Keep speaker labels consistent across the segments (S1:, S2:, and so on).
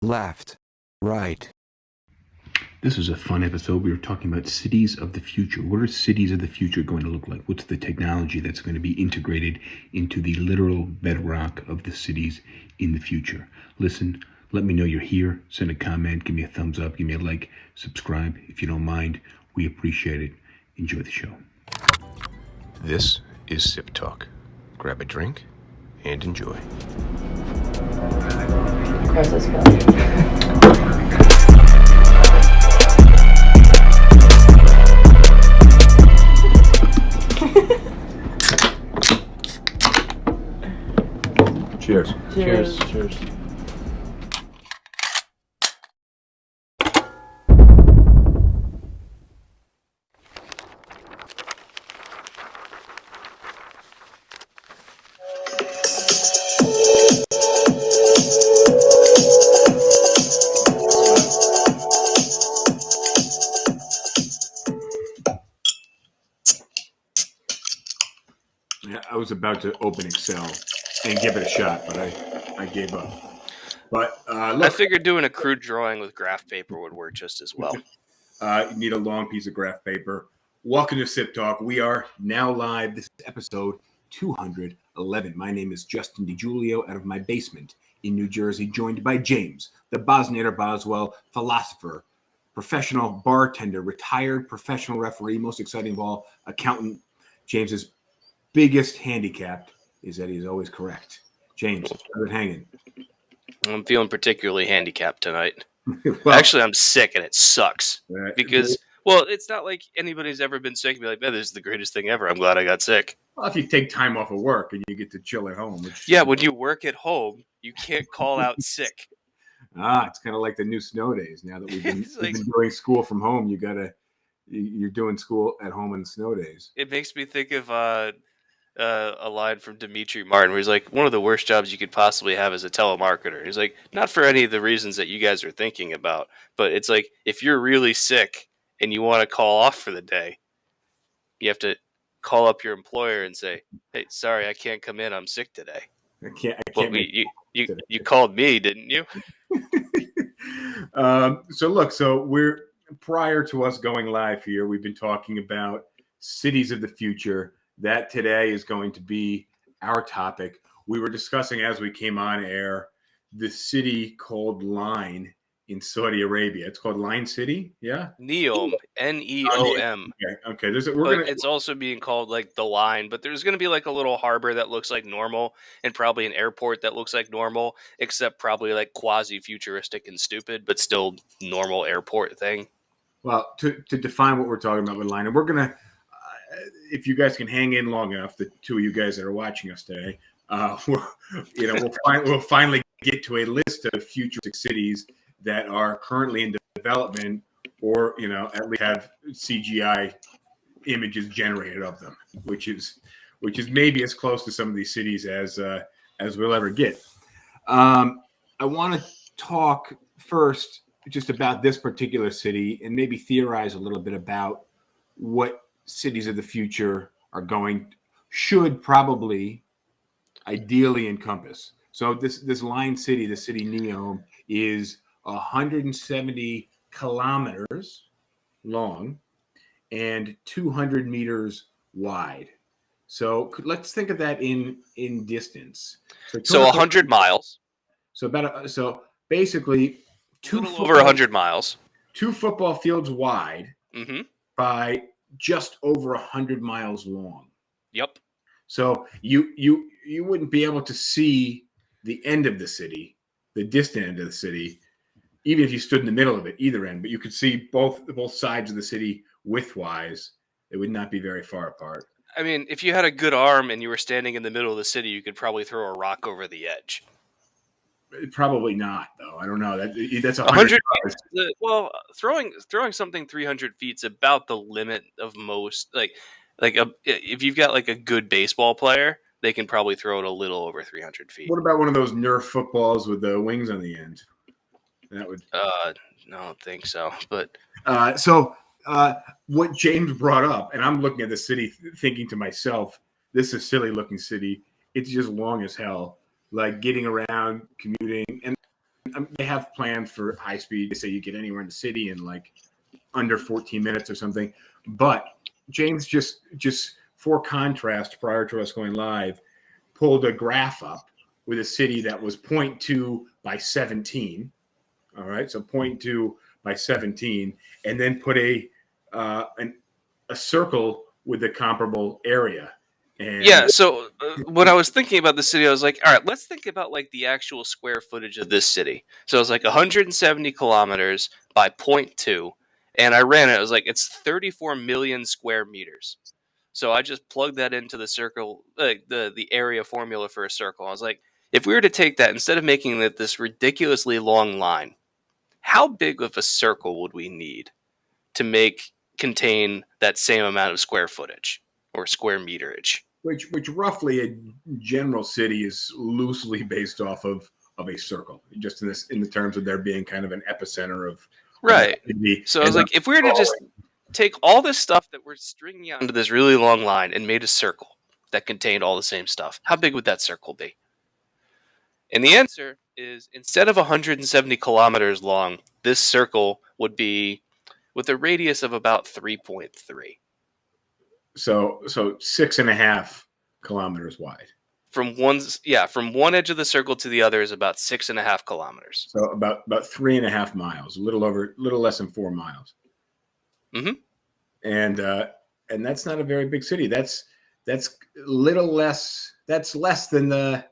S1: left, right.
S2: This was a fun episode. We were talking about cities of the future. What are cities of the future going to look like? What's the technology that's going to be integrated into the literal bedrock of the cities in the future? Listen, let me know you're here. Send a comment. Give me a thumbs up. Give me a like. Subscribe if you don't mind. We appreciate it. Enjoy the show. This is SipTalk. Grab a drink and enjoy.
S3: Where's this going?
S2: Cheers.
S3: Cheers.
S4: Cheers.
S2: Yeah, I was about to open Excel and give it a shot, but I gave up. But look,
S4: I figured doing a crude drawing with graph paper would work just as well.
S2: you need a long piece of graph paper. Welcome to Sip Talk. We are now live. This is episode 211. My name is Justin DiGiulio out of my basement in New Jersey, joined by James, the Boswell, philosopher, professional bartender, retired professional referee, most exciting of all, accountant. James's biggest handicap is that he's always correct. James, how's it hanging?
S4: I'm feeling particularly handicapped tonight.
S2: Well,
S4: Actually, I'm sick and it sucks because, well, it's not like anybody's ever been sick and be like, man, this is the greatest thing ever. I'm glad I got sick.
S2: well, if you take time off of work and you get to chill at home.
S4: Yeah, when you work at home, you can't call out sick.
S2: It's kind of like the new snow days. Now that we've been,
S4: It's like-
S2: we've been doing school from home, you're doing school at home in the snow days.
S4: It makes me think of a line from Dimitri Martin where he's like, one of the worst jobs you could possibly have is a telemarketer. He's like, not for any of the reasons that you guys are thinking about, but it's like, if you're really sick and you want to call off for the day, you have to call up your employer and say, hey, sorry, I can't come in. I'm sick today.
S2: I can't.
S4: Well, you called me, didn't you?
S2: So we're prior to us going live here, we've been talking about cities of the future. That today is going to be our topic. We were discussing as we came on air the city called Line in Saudi Arabia. It's called Line City, yeah.
S4: Neom, Neom.
S2: Okay.
S4: It's also being called like the Line, but there's going to be like a little harbor that looks like normal, and probably an airport that looks like normal, except probably like quasi-futuristic and stupid, but still normal airport thing.
S2: Well, to define what we're talking about with Line, and we're gonna, if you guys can hang in long enough, the two of you guys that are watching us today, we'll finally get to a list of futuristic cities that are currently in development, or at least have CGI images generated of them, which is maybe as close to some of these cities as we'll ever get. I want to talk first just about this particular city and maybe theorize a little bit about what cities of the future should probably ideally encompass. So this Line City, the city Neom, is 170 kilometers long and 200 meters wide. So let's think of that in distance.
S4: So 100 miles.
S2: So basically,
S4: A little over 100 miles.
S2: 2 football fields wide
S4: Mm-hmm.
S2: by just over 100 miles long.
S4: Yep.
S2: So you wouldn't be able to see the end of the city, the distant end of the city, even if you stood in the middle of it, either end. But you could see both sides of the city widthwise. It would not be very far apart.
S4: I mean, if you had a good arm and you were standing in the middle of the city, you could probably throw a rock over the edge.
S2: Probably not, though. I don't know. That's
S4: 100 feet. Well, throwing something 300 feet is about the limit of most. If you've got like a good baseball player, they can probably throw it a little over 300 feet.
S2: What about one of those Nerf footballs with the wings on the end? That would.
S4: No, I don't think so. But
S2: what James brought up, and I'm looking at the city, thinking to myself, "This is a silly-looking city. It's just long as hell. Like getting around, commuting, and they have plans for high speed. They say you get anywhere in the city in like under 14 minutes or something. But James just for contrast, prior to us going live, pulled a graph up with a city that was 0.2 by 17. All right, so 0.2 by 17, and then put a circle with the comparable area. And
S4: yeah. So when I was thinking about the city, I was like, all right, let's think about like the actual square footage of this city. So it's like 170 kilometers by 0.2, and I ran it. I was like, it's 34 million square meters. So I just plugged that into the circle, the area formula for a circle. I was like, if we were to take that instead of making it this ridiculously long line, how big of a circle would we need to contain that same amount of square footage or square meterage?
S2: which roughly a general city is loosely based off of a circle, just in the terms of there being kind of an epicenter of
S4: Right.
S2: activity.
S4: So I was like, if we were to just take all this stuff that we're stringing out into this really long line and made a circle that contained all the same stuff, how big would that circle be? And the answer is, instead of 170 kilometers long, this circle would be with a radius of about 3.3.
S2: So 6.5 kilometers wide.
S4: From one edge of the circle to the other is about 6.5 kilometers.
S2: So about 3.5 miles, a little less than 4 miles.
S4: Mm-hmm.
S2: And that's not a very big city. That's little less. That's less than the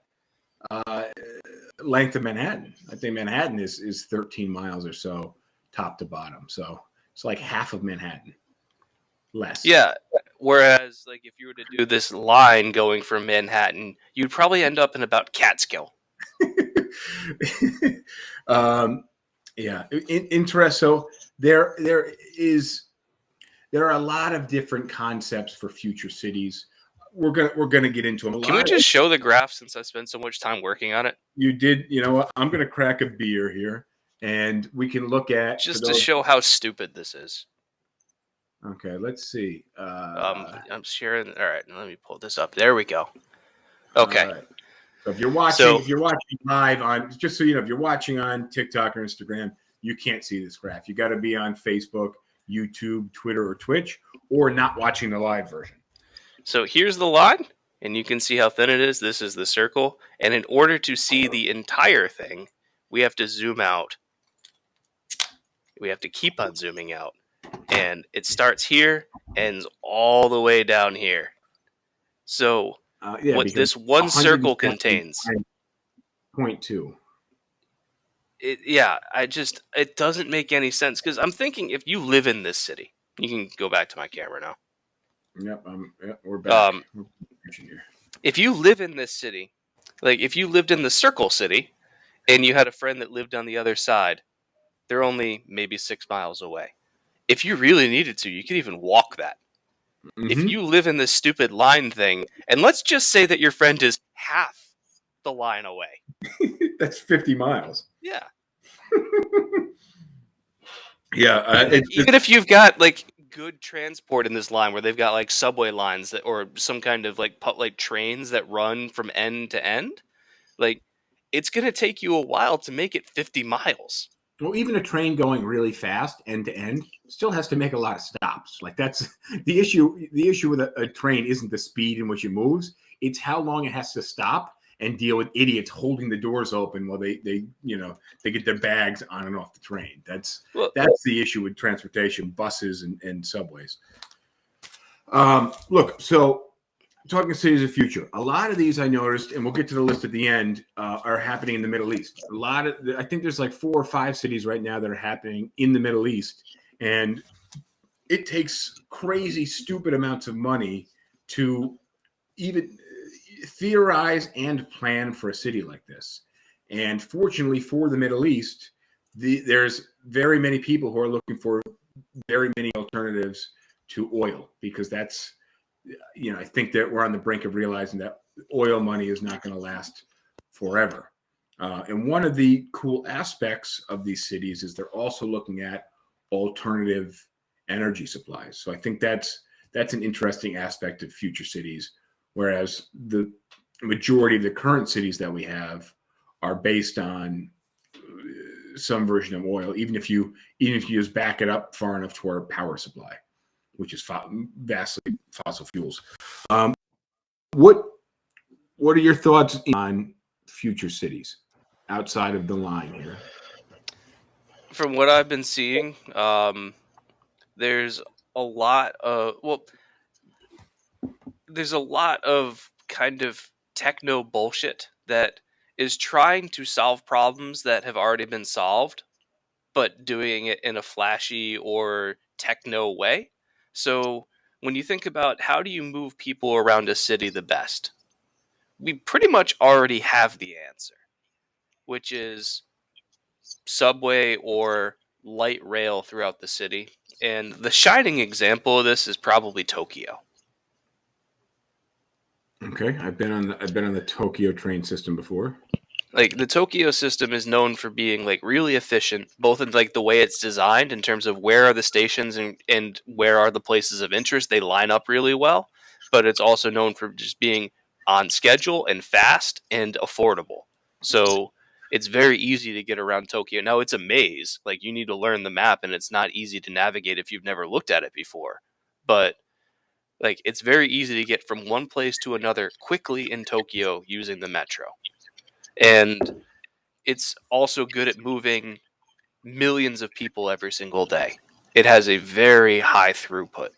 S2: length of Manhattan. I think Manhattan is 13 miles or so, top to bottom. So it's like half of Manhattan. Less.
S4: Yeah. Whereas, like, if you were to do this line going from Manhattan, you'd probably end up in about Catskill.
S2: Yeah. Interest. So there are a lot of different concepts for future cities. We're gonna get into them.
S4: Can we just show the graph since I spent so much time working on it?
S2: You did. You know what? I'm gonna crack a beer here, and we can look at
S4: just to show how stupid this is.
S2: Okay, let's see.
S4: I'm sharing. All right, let me pull this up. There we go. Okay.
S2: Right. So if you're watching live on, just so you know, if you're watching on TikTok or Instagram, you can't see this graph. You got to be on Facebook, YouTube, Twitter, or Twitch, or not watching the live version.
S4: So here's the line, and you can see how thin it is. This is the circle, and in order to see the entire thing, we have to zoom out. We have to keep on zooming out. And it starts here, ends all the way down here. So what this one circle contains.
S2: 0.2.
S4: It doesn't make any sense. Because I'm thinking, if you live in this city, you can go back to my camera now.
S2: Yep, we're back.
S4: If you live in this city, like if you lived in the circle city, and you had a friend that lived on the other side, they're only maybe 6 miles away. If you really needed to, you could even walk that. Mm-hmm. If you live in this stupid line thing, and let's just say that your friend is half the line away.
S2: That's 50 miles.
S4: Yeah.
S2: Yeah.
S4: Even if you've got like good transport in this line where they've got like subway lines that, or some kind of like trains that run from end to end, like it's going to take you a while to make it 50 miles.
S2: Well, even a train going really fast end to end still has to make a lot of stops. Like that's the issue. The issue with a train isn't the speed in which it moves. It's how long it has to stop and deal with idiots holding the doors open while they get their bags on and off the train. That's the issue with transportation, buses and subways. Look, so talking cities of the future, a lot of these I noticed, and we'll get to the list at the end, are happening in the Middle East. I think there's like 4 or 5 cities right now that are happening in the Middle East, and it takes crazy, stupid amounts of money to even theorize and plan for a city like this. And fortunately for the Middle East, there's very many people who are looking for very many alternatives to oil, because that's, I think that we're on the brink of realizing that oil money is not going to last forever. And one of the cool aspects of these cities is they're also looking at alternative energy supplies. So I think that's an interesting aspect of future cities, whereas the majority of the current cities that we have are based on some version of oil, even if you just back it up far enough to our power supply, which is vastly fossil fuels. What are your thoughts on future cities outside of the line here?
S4: From what I've been seeing, there's a lot of there's a lot of kind of techno bullshit that is trying to solve problems that have already been solved, but doing it in a flashy or techno way. So when you think about how do you move people around a city the best, we pretty much already have the answer, which is subway or light rail throughout the city. And the shining example of this is probably Tokyo.
S2: Okay, I've been on the Tokyo train system before.
S4: Like the Tokyo system is known for being like really efficient, both in like the way it's designed in terms of where are the stations and where are the places of interest. They line up really well, but it's also known for just being on schedule and fast and affordable. So it's very easy to get around Tokyo. Now it's a maze. Like you need to learn the map and it's not easy to navigate if you've never looked at it before. But like it's very easy to get from one place to another quickly in Tokyo using the metro. And it's also good at moving millions of people every single day. It has a very high throughput.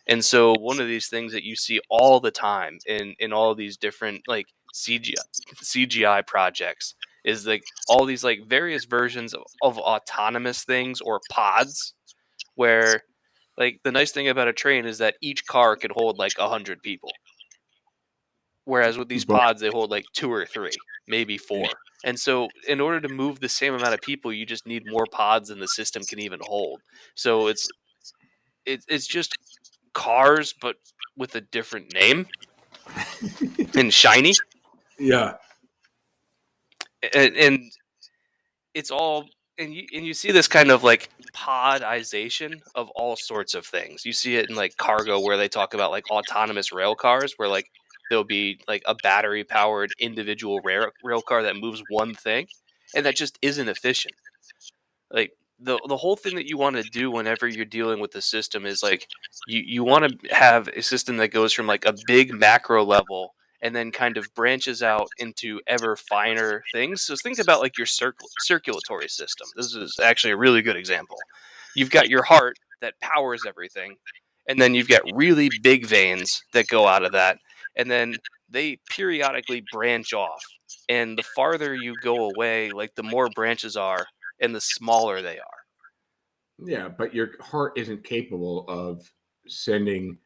S4: And so one of these things that you see all the time in all these different like CGI projects is like all these like various versions of autonomous things or pods where like the nice thing about a train is that each car can hold like 100 people. Whereas with these
S2: But
S4: pods, they hold like two or three, maybe four. And so, in order to move the same amount of people, you just need more pods than the system can even hold. So it's just cars, but with a different name and shiny,
S2: yeah,
S4: and it's all and you see this kind of like podization of all sorts of things. You see it in like cargo where they talk about like autonomous rail cars where like there'll be like a battery powered individual rail car that moves one thing and that just isn't efficient. Like the whole thing that you want to do whenever you're dealing with the system is like you want to have a system that goes from like a big macro level and then kind of branches out into ever finer things. So think about like your circulatory system. This is actually a really good example. You've got your heart that powers everything, and then you've got really big veins that go out of that, and then they periodically branch off. And the farther you go away, like the more branches are, and the smaller they are.
S2: yeah, but your heart isn't capable of sending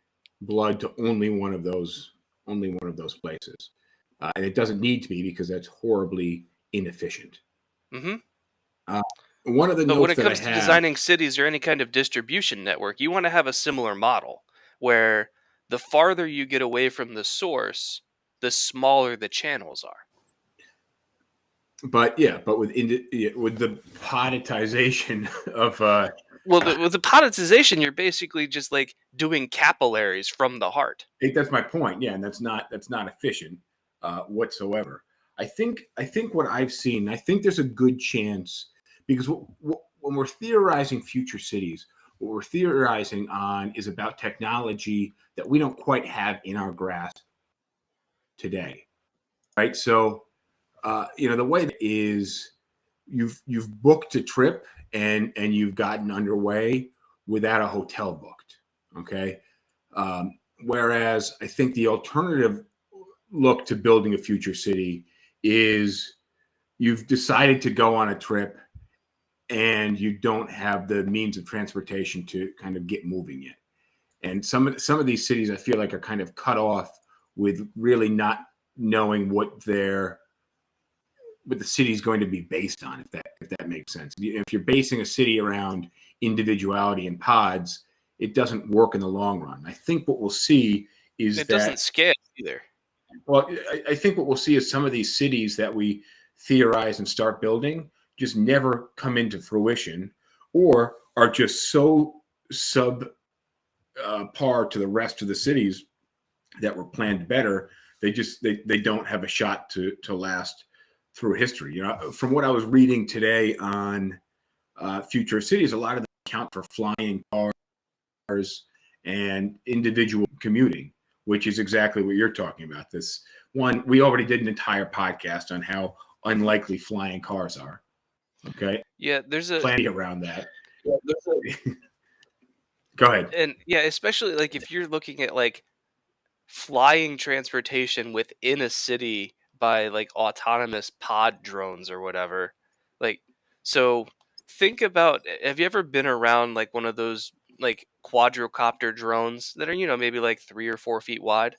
S2: blood to only one of those places, and it doesn't need to be because that's horribly inefficient.
S4: hmm
S2: Uh, one of the
S4: But when
S2: notes
S4: it
S2: that I
S4: comes to
S2: have,
S4: designing cities or any kind of distribution network, you want to have a similar model where the farther you get away from the source, the smaller the channels are.
S2: but yeah, but with the poditization of
S4: Well, with the poditization, you're basically just like doing capillaries from the heart.
S2: I think that's my point. Yeah, and that's not efficient whatsoever. I think what I've seen, I think there's a good chance because when we're theorizing future cities, what we're theorizing on is about technology that we don't quite have in our grasp today, right? So, the way is you've booked a trip and you've gotten underway without a hotel booked, okay? Whereas I think the alternative look to building a future city is you've decided to go on a trip and you don't have the means of transportation to kind of get moving yet. And some of these cities I feel like are kind of cut off with really not knowing what the city is going to be based on, if that makes sense. If you're basing a city around individuality and pods, it doesn't work in the long run. I think what we'll see is
S4: It doesn't
S2: that
S4: scale either.
S2: well, I think what we'll see is some of these cities that we theorize and start building just never come into fruition, or are just so sub par to the rest of the cities that were planned better. They don't have a shot to last through history. From what I was reading today on future cities, a lot of them account for flying cars and individual commuting, which is exactly what you're talking about. This one, we already did an entire podcast on how unlikely flying cars are. Okay.
S4: Yeah, there's
S2: plenty around that. Go ahead.
S4: And yeah, especially like if you're looking at like flying transportation within a city by like autonomous pod drones or whatever. Like, so think about, have you ever been around like one of those like quadrocopter drones that are, maybe like 3 or 4 feet wide?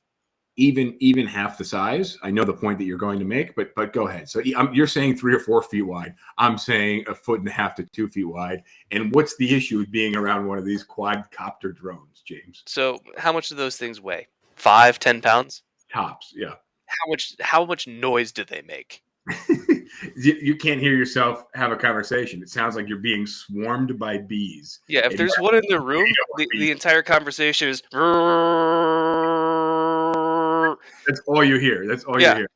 S2: Even half the size. I know the point that you're going to make, but go ahead. So you're saying 3 or 4 feet wide. I'm saying 1.5 to 2 feet wide. And what's the issue with being around one of these quadcopter drones, James?
S4: So how much do those things weigh? 5-10 pounds?
S2: Tops, yeah.
S4: How much noise do they make?
S2: You can't hear yourself have a conversation. It sounds like you're being swarmed by bees.
S4: Yeah, if there's one in the room, the entire conversation is.
S2: That's all you hear. That's all you hear.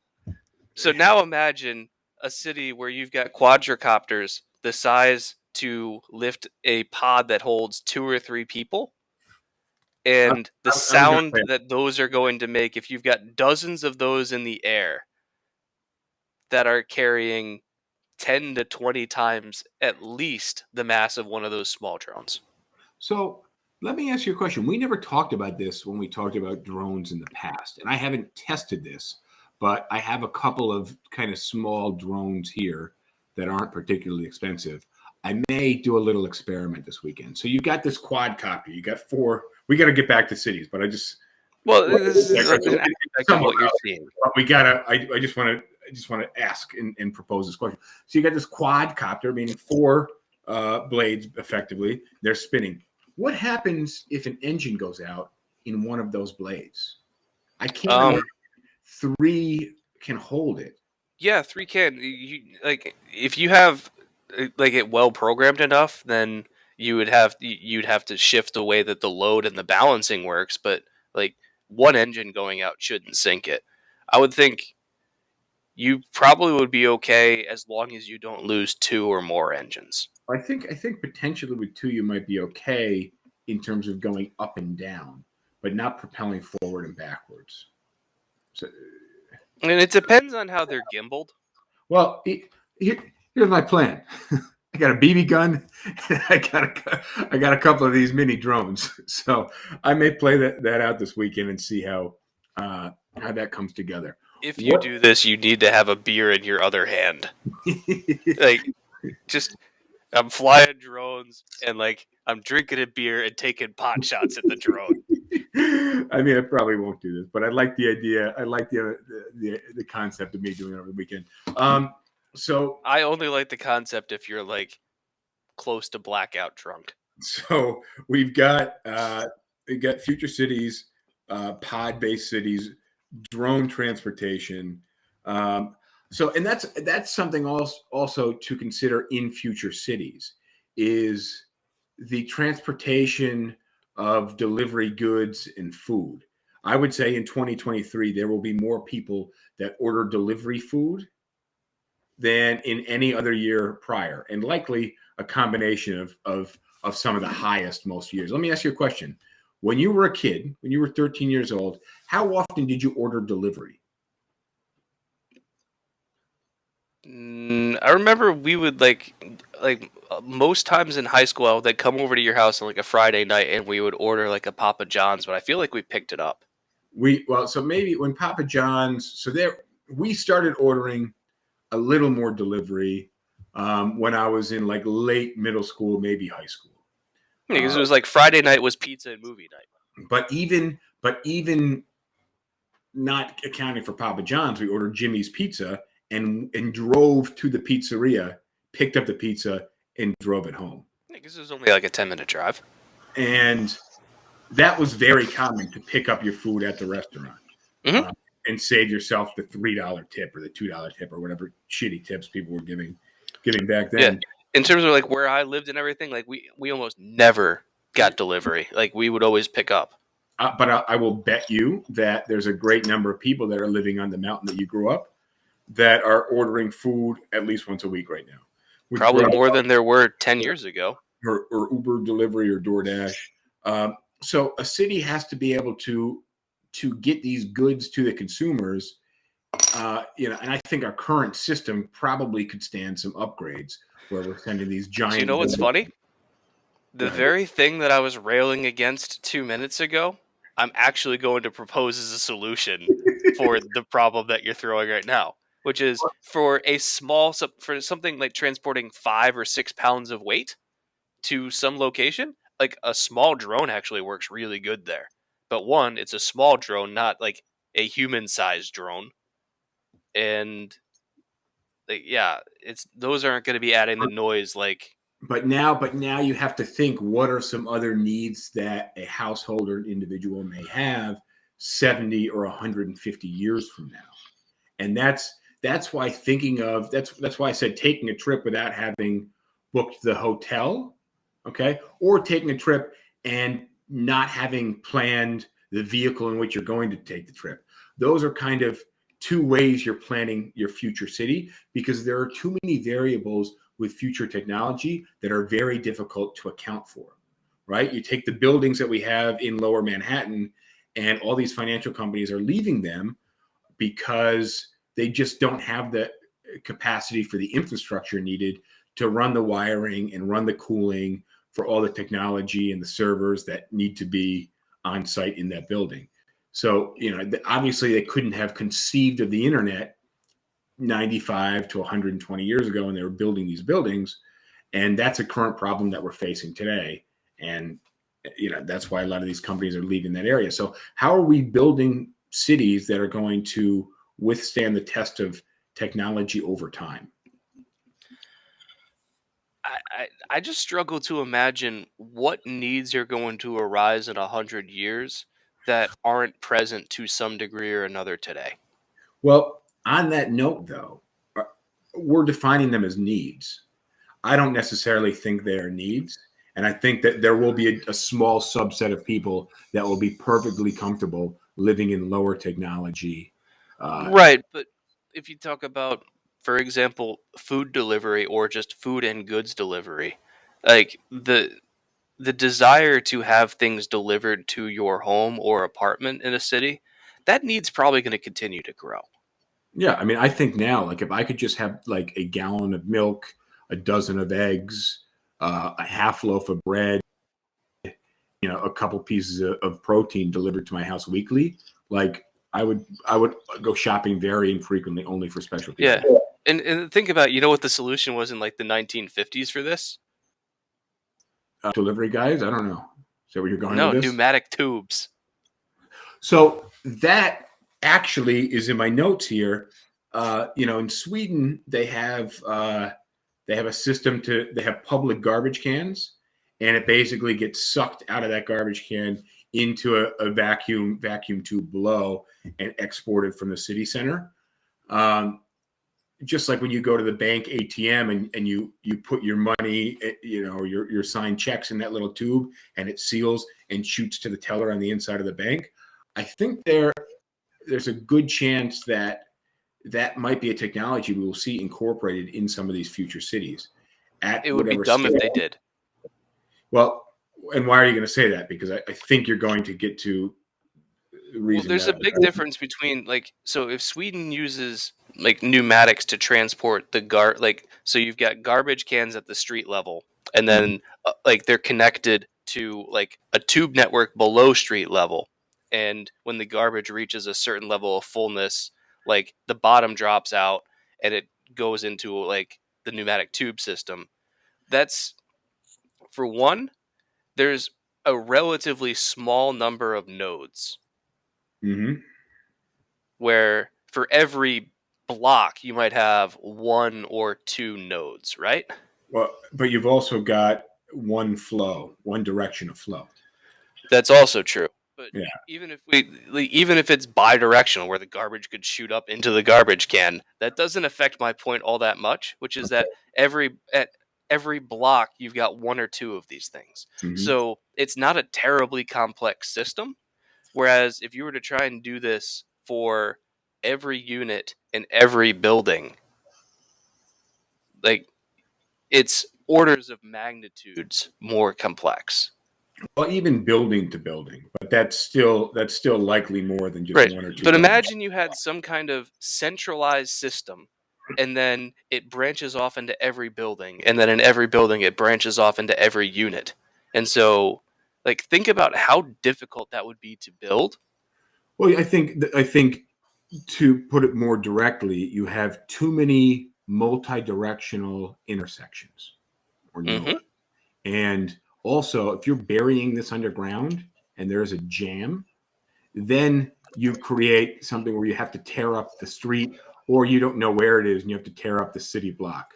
S4: So now imagine a city where you've got quadrocopters the size to lift a pod that holds 2 or 3 people. And the sound that those are going to make if you've got dozens of those in the air that are carrying 10 to 20 times at least the mass of one of those small drones.
S2: So let me ask you a question. We never talked about this when we talked about drones in the past, and I haven't tested this, but I have a couple of kind of small drones here that aren't particularly expensive. I may do a little experiment this weekend. So you got this quadcopter. You got 4. We got to get back to cities, but I just
S4: this is what you're seeing.
S2: We gotta. I just want to ask and propose this question. So you got this quadcopter, meaning 4 blades effectively. They're spinning. What happens if an engine goes out in one of those blades? I can't remember. 3 can hold it.
S4: Yeah, 3 can. Like if you have like it well programmed enough, then you'd have to shift the way that the load and the balancing works. But like one engine going out shouldn't sink it. I would think you probably would be okay as long as you don't lose 2 or more engines.
S2: I think potentially with 2 you might be okay in terms of going up and down, but not propelling forward and backwards. So,
S4: and it depends on how they're gimbaled.
S2: Well, here's my plan. I got a BB gun, and I got a couple of these mini drones. So I may play that out this weekend and see how that comes together.
S4: If you do this, you need to have a beer in your other hand. Like, just I'm flying drones and like I'm drinking a beer and taking pot shots at the drone.
S2: I mean, I probably won't do this, but I like the idea. I like the concept of me doing it over the weekend. So
S4: I only like the concept if you're like close to blackout drunk.
S2: So we've got future cities, pod-based cities, drone transportation. And that's something also to consider in future cities is the transportation of delivery goods and food. I would say in 2023 there will be more people that order delivery food than in any other year prior, and likely a combination of some of the highest most years. Let me ask you a question. When you were a kid, when you were 13 years old, how often did you order delivery?
S4: I remember we would like most times in high school they'd come over to your house on like a Friday night and we would order like a Papa John's, but I feel like we picked it up.
S2: So maybe when Papa John's, we started ordering a little more delivery when I was in like late middle school, maybe high school.
S4: Because it was like Friday night was pizza and movie night.
S2: But even not accounting for Papa John's, we ordered Jimmy's Pizza and drove to the pizzeria, picked up the pizza, and drove it home.
S4: Because it was only like a 10-minute drive.
S2: And that was very common to pick up your food at the restaurant and save yourself the $3 tip or the $2 tip or whatever shitty tips people were giving back then.
S4: Yeah. In terms of like where I lived and everything, like we almost never got delivery. Like we would always pick up.
S2: But I will bet you that there's a great number of people that are living on the mountain that you grew up that are ordering food at least once a week right now.
S4: Probably more than there were 10 years ago.
S2: Or Uber delivery or DoorDash. So a city has to be able to get these goods to the consumers. And I think our current system probably could stand some upgrades where we're sending these giant.
S4: So you know what's funny? The very thing that I was railing against 2 minutes ago, I'm actually going to propose as a solution for the problem that you're throwing right now, which is for something like transporting 5 or 6 pounds of weight to some location, like a small drone actually works really good there. But one, it's a small drone, not like a human-sized drone. And those aren't going to be adding the noise like.
S2: But now you have to think, what are some other needs that a household or an individual may have 70 or 150 years from now? And that's why that's why I said taking a trip without having booked the hotel, okay, or taking a trip and not having planned the vehicle in which you're going to take the trip. Those are kind of two ways you're planning your future city, because there are too many variables with future technology that are very difficult to account for, right? You take the buildings that we have in Lower Manhattan, and all these financial companies are leaving them because they just don't have the capacity for the infrastructure needed to run the wiring and run the cooling for all the technology and the servers that need to be on site in that building. So, obviously they couldn't have conceived of the internet 95 to 120 years ago when they were building these buildings. And that's a current problem that we're facing today. And, that's why a lot of these companies are leaving that area. So how are we building cities that are going to withstand the test of technology over time?
S4: I just struggle to imagine what needs are going to arise in 100 years that aren't present to some degree or another today.
S2: Well, on that note, though, we're defining them as needs. I don't necessarily think they are needs. And I think that there will be a small subset of people that will be perfectly comfortable living in lower technology.
S4: Right. But if you talk about, for example, food delivery or just food and goods delivery, like the desire to have things delivered to your home or apartment in a city, that need's probably going to continue to grow.
S2: Yeah, I mean, I think now, like, if I could just have like a gallon of milk, a dozen of eggs, a half loaf of bread, a couple pieces of protein delivered to my house weekly, like I would go shopping very infrequently, only for special people.
S4: Yeah, and think about, what the solution was in like the 1950s for this?
S2: Delivery guys, I don't know. Is that where you're going
S4: No,
S2: with this?
S4: pneumatic tubes.
S2: So that actually is in my notes here. In Sweden, they have a system they have public garbage cans, and it basically gets sucked out of that garbage can into a vacuum tube below and exported from the city center. Just like when you go to the bank ATM and you put your money, or your signed checks in that little tube, and it seals and shoots to the teller on the inside of the bank. I think there's a good chance that might be a technology we will see incorporated in some of these future cities.
S4: It would be dumb if they did.
S2: Well, and why are you going to say that? Because I think you're going to get to
S4: Well, there's a big difference between, like, so if Sweden uses like pneumatics to transport so you've got garbage cans at the street level, and then like they're connected to like a tube network below street level, and when the garbage reaches a certain level of fullness, like the bottom drops out and it goes into like the pneumatic tube system. That's, for one, there's a relatively small number of nodes.
S2: Mm-hmm.
S4: Where for every block you might have 1 or 2 nodes, right?
S2: Well, but you've also got one direction of flow.
S4: That's also true. But
S2: yeah,
S4: even if it's bidirectional, where the garbage could shoot up into the garbage can, that doesn't affect my point all that much, which is that at every block you've got 1 or 2 of these things.
S2: Mm-hmm.
S4: So it's not a terribly complex system. Whereas if you were to try and do this for every unit in every building, like it's orders of magnitudes more complex.
S2: Well, even building to building, but that's still likely more than just
S4: Right.
S2: one or two
S4: But
S2: buildings.
S4: imagine you had some kind of centralized system and then it branches off into every building, and then in every building it branches off into every unit. And so, like, think about how difficult that would be to build.
S2: Well, I think to put it more directly, you have too many multi-directional intersections or nodes. And also, if you're burying this underground and there's a jam, then you create something where you have to tear up the street, or you don't know where it is and you have to tear up the city block.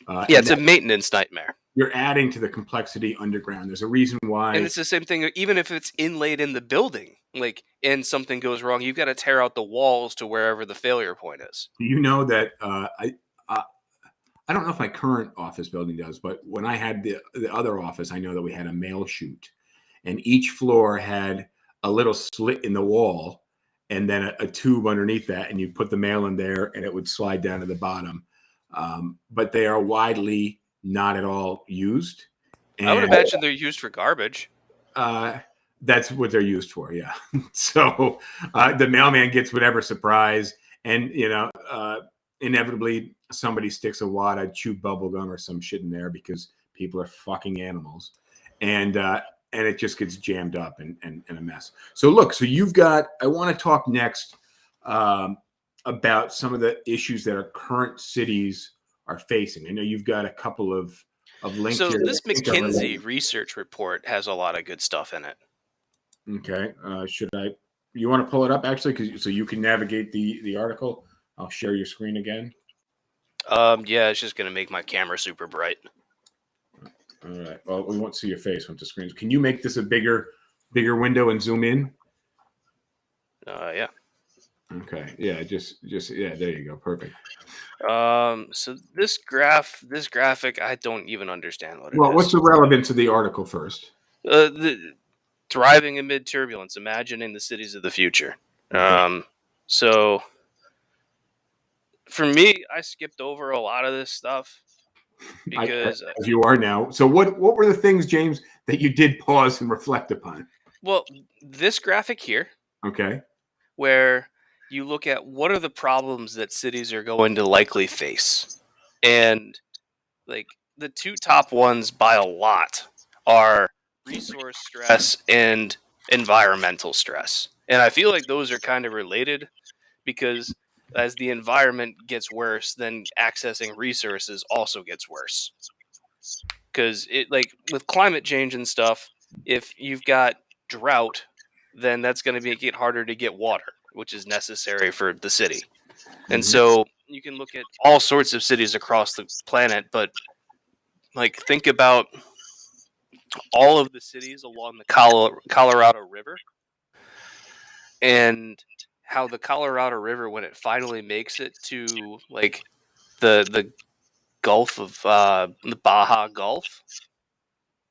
S4: Yeah, it's a maintenance nightmare.
S2: You're adding to the complexity underground. There's a reason why.
S4: And it's the same thing, even if it's inlaid in the building, like, and something goes wrong, you've got to tear out the walls to wherever the failure point is.
S2: You know that I don't know if my current office building does, but when I had the other office, I know that we had a mail chute, and each floor had a little slit in the wall, and then a tube underneath that, and you put the mail in there, and it would slide down to the bottom. But they are widely not at all used.
S4: I would imagine they're used for garbage.
S2: That's what they're used for, yeah. So the mailman gets whatever surprise, and inevitably somebody sticks a wad of chew bubble gum or some shit in there because people are fucking animals, and it just gets jammed up and a mess. So look, you've got. I want to talk next about some of the issues that our current cities are facing. I know you've got a couple of links.
S4: So
S2: here
S4: this McKinsey research report has a lot of good stuff in it.
S2: Okay, should I? You want to pull it up actually, so you can navigate the article. I'll share your screen again.
S4: Yeah, it's just gonna make my camera super bright.
S2: All right. Well, we won't see your face once the screen's. Can you make this a bigger window and zoom in?
S4: Yeah.
S2: Okay. Yeah. Just yeah. There you go. Perfect.
S4: So this graphic, I don't even understand what it is.
S2: Well, what's the relevance of the article first?
S4: The thriving amid turbulence, imagining the cities of the future.
S2: Okay.
S4: So for me, I skipped over a lot of this stuff because
S2: as you are now. So what were the things, James, that you did pause and reflect upon?
S4: Well, this graphic here,
S2: Okay.
S4: where you look at what are the problems that cities are going to likely face, and like the two top ones by a lot are resource stress and environmental stress. And I feel like those are kind of related because as the environment gets worse, then accessing resources also gets worse. Because it, like with climate change and stuff, if you've got drought, then that's going to make it harder to get water, which is necessary for the city. And so you can look at all sorts of cities across the planet, but like think about all of the cities along the Colorado River and how the Colorado River, when it finally makes it to like the Gulf of the Baja Gulf,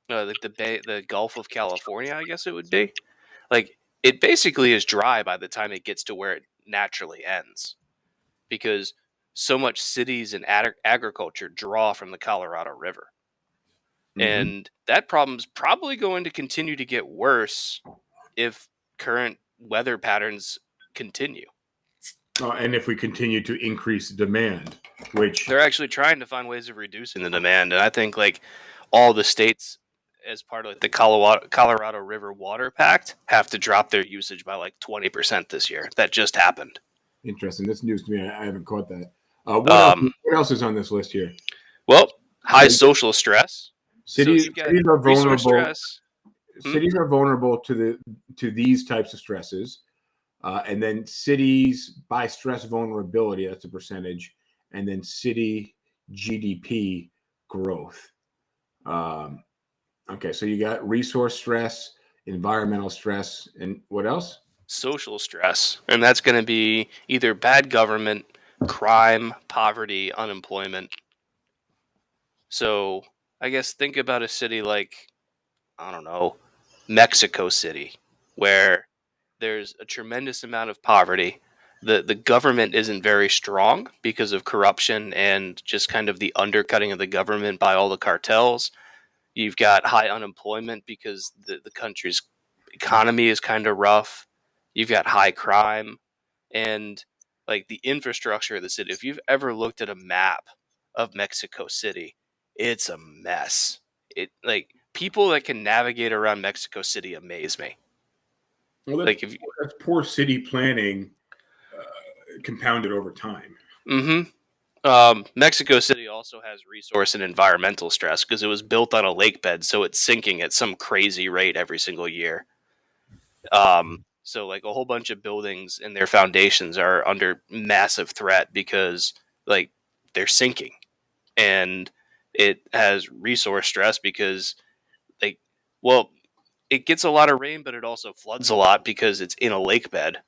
S4: like the Gulf of California, I guess it would be. Like it basically is dry by the time it gets to where it naturally ends, because so much cities and agriculture draw from the Colorado River. And that problem's probably going to continue to get worse if current weather patterns continue.
S2: And if we continue to increase demand, which
S4: they're actually trying to find ways of reducing the demand, and I think like all the states, as part of like the Colorado River Water Pact, have to drop their usage by like 20% this year. That just happened.
S2: Interesting. That's news to me. I haven't caught that. What else is on this list here?
S4: Well, high social stress.
S2: Cities are vulnerable.
S4: Stress.
S2: Cities are vulnerable to these types of stresses, and then cities by stress vulnerability. That's a percentage, and then city GDP growth. Okay, so you got resource stress, environmental stress, and what else?
S4: Social stress, and that's going to be either bad government, crime, poverty, unemployment. So I guess think about a city like, I don't know, Mexico City, where there's a tremendous amount of poverty. the government isn't very strong because of corruption and just kind of the undercutting of the government by all the cartels. You've got high unemployment because the country's economy is kind of rough. You've got high crime and like the infrastructure of the city. If you've ever looked at a map of Mexico City, it's a mess. It like people that can navigate around Mexico City amaze me.
S2: Well,
S4: Like if
S2: that's poor city planning compounded over time.
S4: Mexico City also has resource and environmental stress because it was built on a lake bed, so it's sinking at some crazy rate every single year. So like a whole bunch of buildings and their foundations are under massive threat because like they're sinking, and it has resource stress because like well, it gets a lot of rain, but it also floods a lot because it's in a lake bed.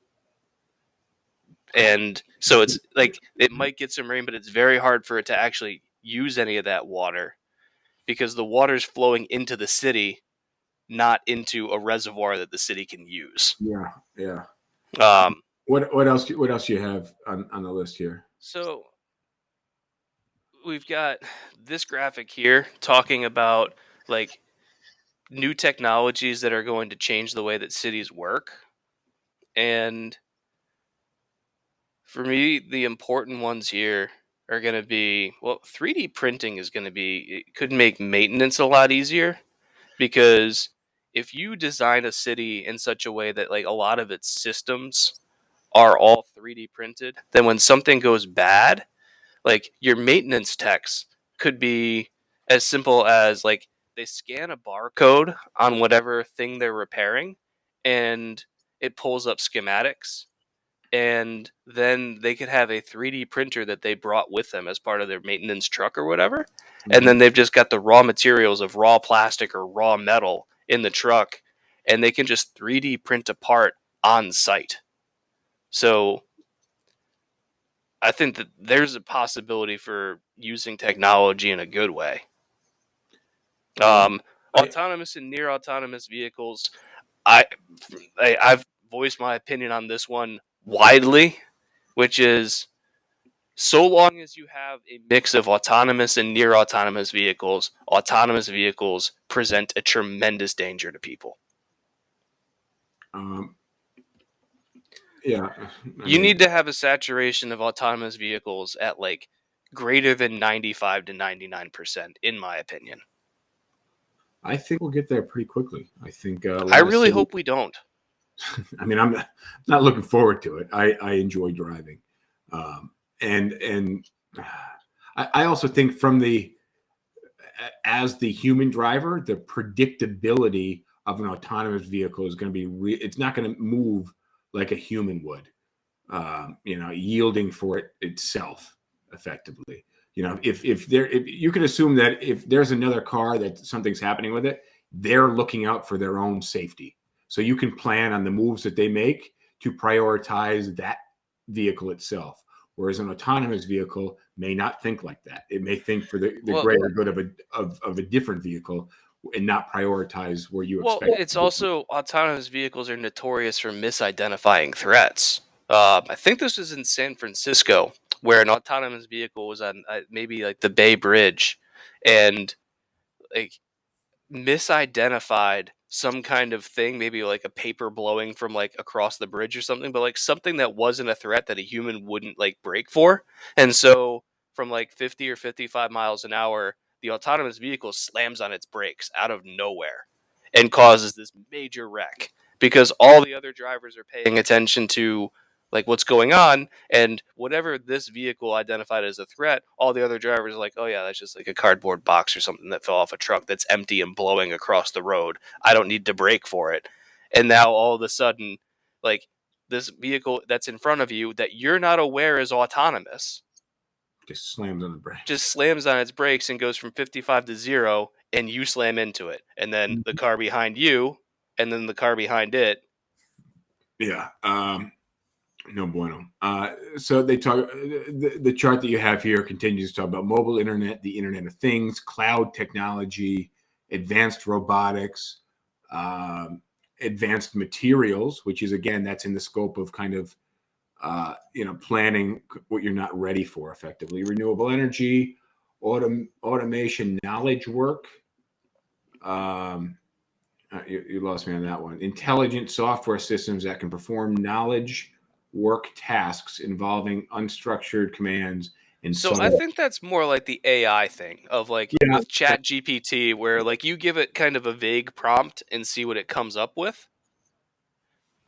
S4: And so it's like it might get some rain, but it's very hard for it to actually use any of that water because the water's flowing into the city, not into a reservoir that the city can use.
S2: Yeah, yeah.
S4: Um,
S2: What else? What else do you have on the list here?
S4: so we've got this graphic here talking about like new technologies that are going to change the way that cities work. And for me, the important ones here are going to be 3D printing is going to be, it could make maintenance a lot easier because if you design a city in such a way that like a lot of its systems are all 3D printed, then when something goes bad, like your maintenance techs could be as simple as like they scan a barcode on whatever thing they're repairing and it pulls up schematics, and then they could have a 3D printer that they brought with them as part of their maintenance truck or whatever. And then they've just got the raw materials of raw plastic or raw metal in the truck, and they can just 3D print a part on site. So I think that there's a possibility for using technology in a good way. Autonomous and near autonomous vehicles. I've voiced my opinion on this one widely, which is so long as you have a mix of autonomous and near autonomous vehicles present a tremendous danger to people.
S2: Yeah,
S4: You need to have a saturation of autonomous vehicles at like greater than 95 to 99%, in my opinion.
S2: I think we'll get there pretty quickly. I think.
S4: I really hope we don't.
S2: I mean, I'm not looking forward to it. I enjoy driving, and I also think as the human driver, the predictability of an autonomous vehicle is going to be it's not going to move like a human would, yielding for itself effectively. If you can assume that if there's another car that something's happening with it, they're looking out for their own safety. So you can plan on the moves that they make to prioritize that vehicle itself. Whereas an autonomous vehicle may not think like that. It may think for the greater good of a different vehicle and not prioritize where you expect.
S4: Well, it's also autonomous vehicles are notorious for misidentifying threats. I think this was in San Francisco where an autonomous vehicle was on maybe like the Bay Bridge and like misidentified some kind of thing, maybe like a paper blowing from like across the bridge or something, but like something that wasn't a threat that a human wouldn't like brake for. And so from like 50 or 55 miles an hour, the autonomous vehicle slams on its brakes out of nowhere and causes this major wreck because all the other drivers are paying attention to like what's going on, and whatever this vehicle identified as a threat, all the other drivers are like, oh yeah, that's just like a cardboard box or something that fell off a truck that's empty and blowing across the road. I don't need to brake for it. And now all of a sudden, like this vehicle that's in front of you that you're not aware is autonomous
S2: just slams on the brakes.
S4: Just slams on its brakes and goes from 55 to 0, and you slam into it. And then the car behind you, and then the car behind it.
S2: Yeah. No bueno. So they talk. The chart that you have here continues to talk about mobile internet, the Internet of Things, cloud technology, advanced robotics, advanced materials, which is again that's in the scope of kind of planning what you're not ready for effectively. Renewable energy, automation, knowledge work. You lost me on that one. Intelligent software systems that can perform knowledge work tasks involving unstructured commands and
S4: So
S2: so
S4: I
S2: on.
S4: think that's more like the AI thing of like
S2: Yeah,
S4: with Chat GPT, where like you give it kind of a vague prompt and see what it comes up with.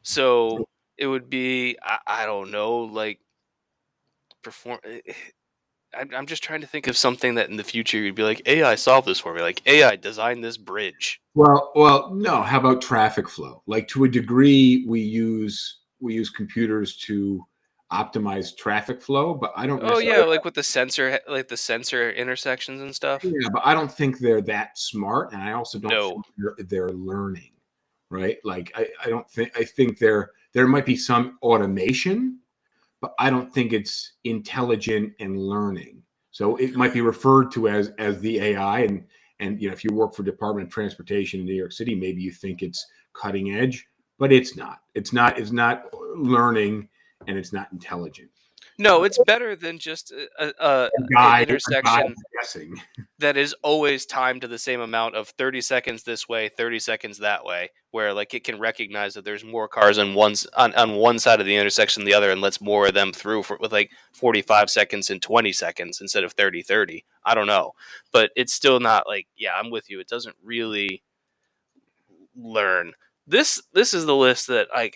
S4: So it would be, I don't know, like perform. I'm just trying to think of something that in the future you'd be like, AI, solve this for me. Like, AI, design this bridge.
S2: no. How about traffic flow? Like to a degree, we use computers to optimize traffic flow, but I don't
S4: Oh yeah,
S2: necessarily.
S4: like with the sensor, like the sensor intersections and stuff.
S2: Yeah, but I don't think they're that smart, and I also don't
S4: No,
S2: think they're learning, right? Like I don't think I think there might be some automation, but I don't think it's intelligent and learning. So it might be referred to as the AI, and if you work for Department of Transportation in New York City, maybe you think it's cutting edge, but it's not. It's not learning, and it's not intelligent.
S4: no, it's better than just an
S2: A guide
S4: intersection
S2: guessing.
S4: that is always timed to the same amount of 30 seconds this way, 30 seconds that way, where like it can recognize that there's more cars on one side of the intersection than the other and lets more of them through with like 45 seconds and 20 seconds instead of 30-30. I don't know. But it's still not like, yeah, I'm with you. It doesn't really learn. This is the list that I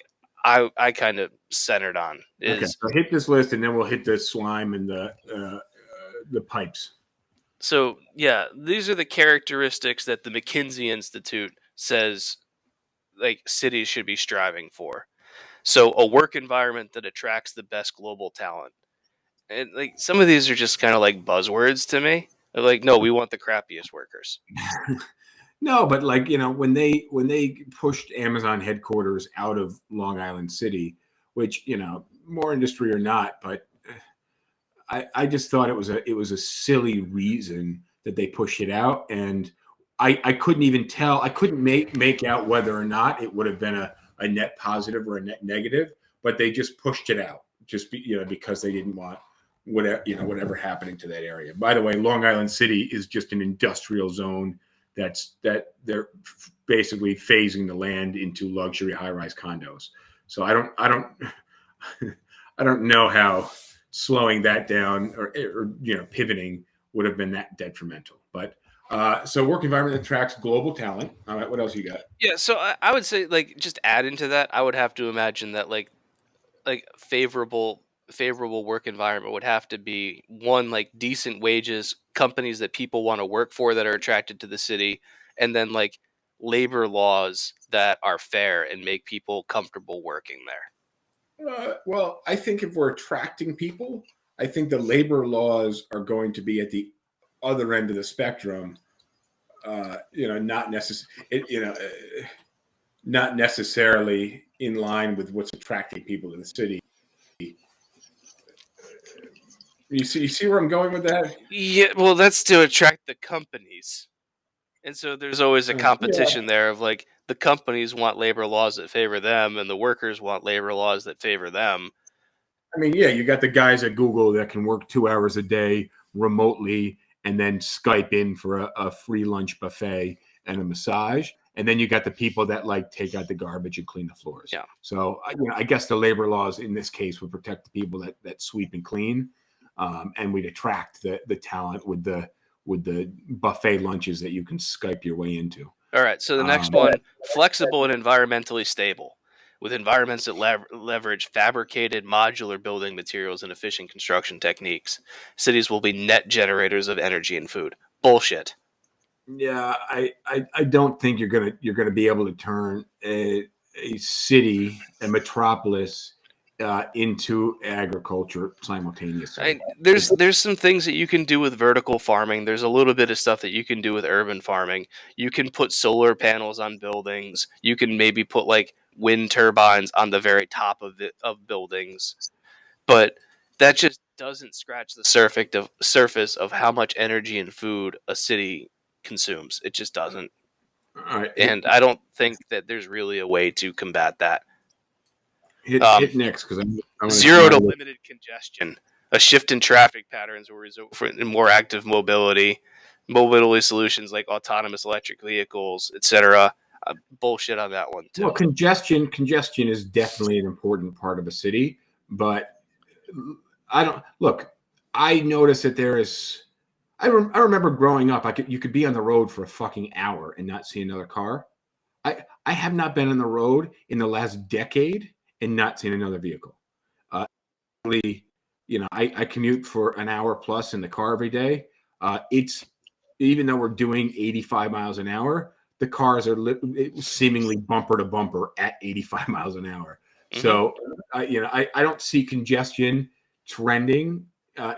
S4: kind of centered on
S2: Okay,
S4: is
S2: so hit this list, and then we'll hit the slime and the pipes.
S4: so yeah, these are the characteristics that the McKinsey Institute says like cities should be striving for. So a work environment that attracts the best global talent. And like some of these are just kind of like buzzwords to me. They're like, no, we want the crappiest workers.
S2: No, but like when they pushed Amazon headquarters out of Long Island City, which more industry or not, but I just thought it was a silly reason that they pushed it out, and I couldn't even tell. I couldn't make out whether or not it would have been a net positive or a net negative, but they just pushed it out because they didn't want whatever happening to that area. By the way, Long Island City is just an industrial zone that they're basically phasing the land into luxury high-rise condos. So I don't I don't know how slowing that down or pivoting would have been that detrimental. But so work environment that attracts global talent. All right, what else you got?
S4: Yeah, so I would say like just add into that, I would have to imagine that like favorable work environment would have to be one like decent wages, companies that people want to work for that are attracted to the city, and then like labor laws that are fair and make people comfortable working there.
S2: Well, I think if we're attracting people, I think the labor laws are going to be at the other end of the spectrum. Not necessarily, not necessarily in line with what's attracting people to the city. You see where I'm going with that?
S4: Yeah, well, that's to attract the companies. And so there's always a
S2: Yeah.
S4: competition there of like the companies want labor laws that favor them and the workers want labor laws that favor them.
S2: I mean, yeah, you got the guys at Google that can work 2 hours a day remotely and then Skype in for a free lunch buffet and a massage. And then you got the people that like take out the garbage and clean the floors.
S4: Yeah.
S2: So I guess the labor laws in this case would protect the people that sweep and clean, and we'd attract the talent with the buffet lunches that you can Skype your way into.
S4: All right. So the next one, flexible and environmentally stable, with environments that leverage fabricated modular building materials and efficient construction techniques. Cities will be net generators of energy and food. Bullshit.
S2: Yeah, I don't think you're gonna be able to turn a city, a metropolis, into agriculture simultaneously.
S4: There's some things that you can do with vertical farming. There's a little bit of stuff that you can do with urban farming. You can put solar panels on buildings. You can maybe put like wind turbines on the very top of buildings. But that just doesn't scratch the surface of how much energy and food a city consumes. It just doesn't.
S2: All right,
S4: And I don't think that there's really a way to combat that.
S2: Hit next because I want to
S4: Zero to limited congestion, a shift in traffic patterns will result in more active mobility solutions like autonomous electric vehicles, etc. Bullshit on that one too.
S2: Well, congestion is definitely an important part of a city, but I don't look. I notice that there is. I remember growing up, you could be on the road for a fucking hour and not see another car. I have not been on the road in the last decade and not seen another vehicle. I commute for an hour plus in the car every day. It's even though we're doing 85 miles an hour, the cars are seemingly bumper to bumper at 85 miles an hour. Mm-hmm. So, I don't see congestion trending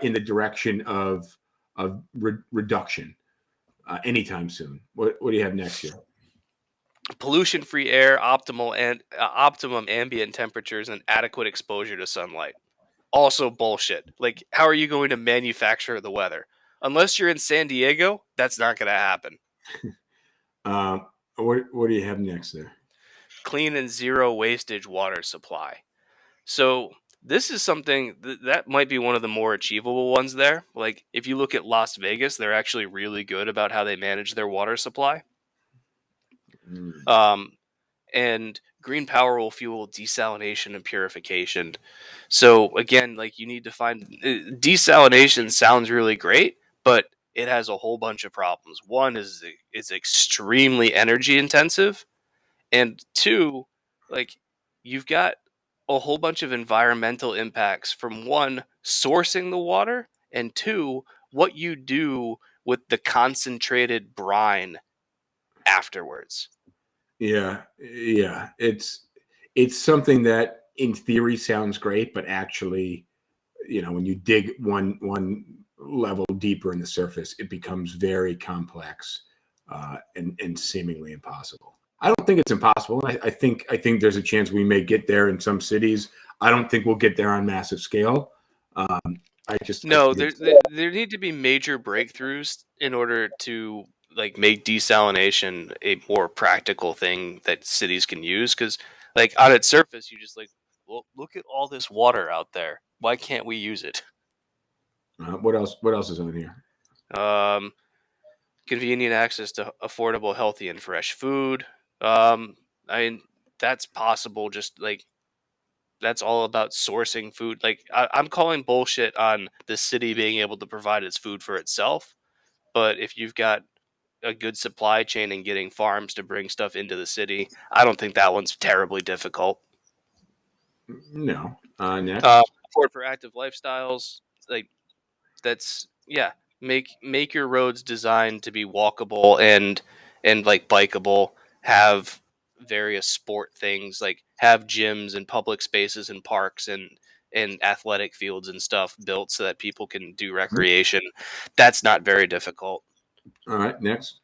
S2: in the direction of reduction anytime soon. What do you have next year?
S4: Pollution-free air, optimum ambient temperatures, and adequate exposure to sunlight. Also bullshit. Like, how are you going to manufacture the weather? Unless you're in San Diego, that's not going to happen.
S2: What do you have next there?
S4: Clean and zero wastage water supply. So this is something that might be one of the more achievable ones there. Like, if you look at Las Vegas, they're actually really good about how they manage their water supply. And green power will fuel desalination and purification. So again, like, you need to find desalination sounds really great, but it has a whole bunch of problems. One is it's extremely energy intensive, and two, like, you've got a whole bunch of environmental impacts from one, sourcing the water, and two, what you do with the concentrated brine afterwards.
S2: Yeah. It's something that in theory sounds great, but actually, when you dig one level deeper in the surface, it becomes very complex and seemingly impossible. I don't think it's impossible. I think there's a chance we may get there in some cities. I don't think we'll get there on massive scale.
S4: There need to be major breakthroughs in order to make desalination a more practical thing that cities can use. Because on its surface, you just well, look at all this water out there. Why can't we use it?
S2: What else is on here?
S4: Convenient access to affordable, healthy, and fresh food. That's possible. Just that's all about sourcing food. I'm calling bullshit on the city being able to provide its food for itself. But if you've got a good supply chain and getting farms to bring stuff into the city, I don't think that one's terribly difficult.
S2: No. Next.
S4: Support for active lifestyles. Make your roads designed to be walkable and bikeable. Have various sport things, have gyms and public spaces and parks and athletic fields and stuff built so that people can do recreation. That's not very difficult.
S2: All right, next.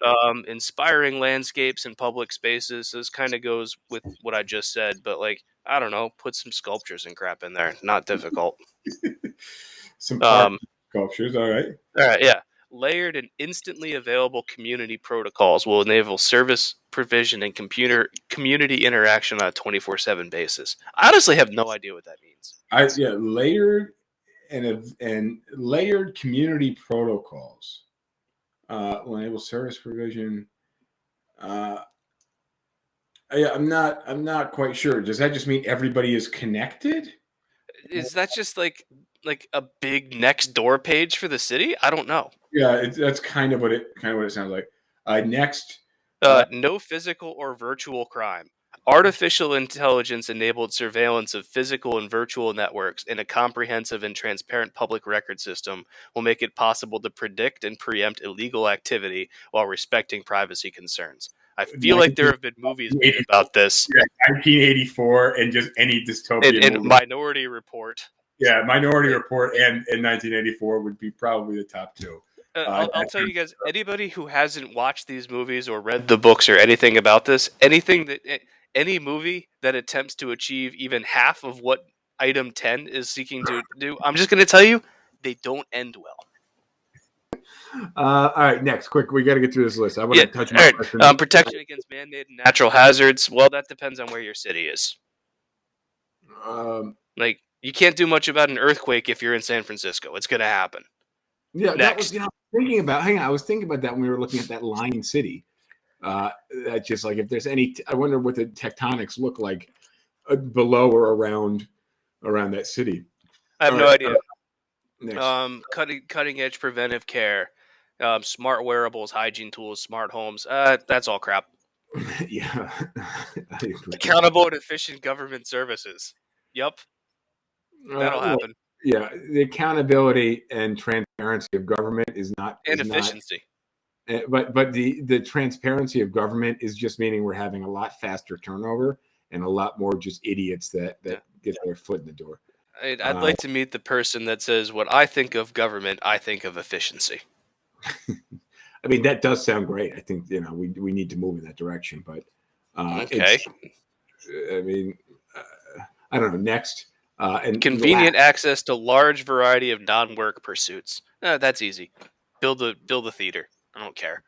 S4: Inspiring landscapes and public spaces. This kind of goes with what I just said, but I don't know, put some sculptures and crap in there. Not difficult.
S2: Some park sculptures. All right.
S4: Yeah. Layered and instantly available community protocols will enable service provision and community interaction on a 24/7 basis. I honestly have no idea what that means.
S2: Layered and layered community protocols will enable service provision. I'm not quite sure. Does that just mean everybody is connected?
S4: Is that just like a big next door page for the city? I don't know.
S2: Yeah, that's kind of what it sounds like. Next,
S4: no physical or virtual crime. Artificial intelligence enabled surveillance of physical and virtual networks in a comprehensive and transparent public record system will make it possible to predict and preempt illegal activity while respecting privacy concerns. I feel like there have been movies made about this.
S2: Yeah, 1984 and just any dystopian
S4: and Minority Report.
S2: Yeah, Minority Report and 1984 would be probably the top two.
S4: I'll tell you guys, anybody who hasn't watched these movies or read the books or anything about this, any movie that attempts to achieve even half of what item 10 is seeking to do, I'm just going to tell you, they don't end well.
S2: All right, next, quick, we got to get through this list. I want to touch my question.
S4: Protection against man-made and natural hazards. Well, that depends on where your city is. Like, you can't do much about an earthquake if you're in San Francisco. It's going to happen.
S2: Yeah, that was,
S4: Next.
S2: thinking about. Hang on, I was thinking about that when we were looking at that line city. That just like if there's any, I wonder what the tectonics look like below or around that city.
S4: I have
S2: All
S4: no
S2: right,
S4: idea.
S2: next.
S4: Cutting edge preventive care, smart wearables, hygiene tools, smart homes. That's all crap.
S2: Yeah, I agree.
S4: Accountable and efficient government services. Yep, that'll
S2: Well,
S4: happen.
S2: yeah, the accountability and transparency of government is not
S4: And efficiency.
S2: but the transparency of government is just meaning we're having a lot faster turnover and a lot more just idiots that
S4: Yeah.
S2: get their foot in the door.
S4: I'd like to meet the person that says, "When I think of government, I think of efficiency."
S2: I mean, that does sound great. I think we need to move in that direction, but
S4: Okay.
S2: I mean, I don't know. Next, and
S4: Convenient access to large variety of non-work pursuits. That's easy. Build a theater. I don't care.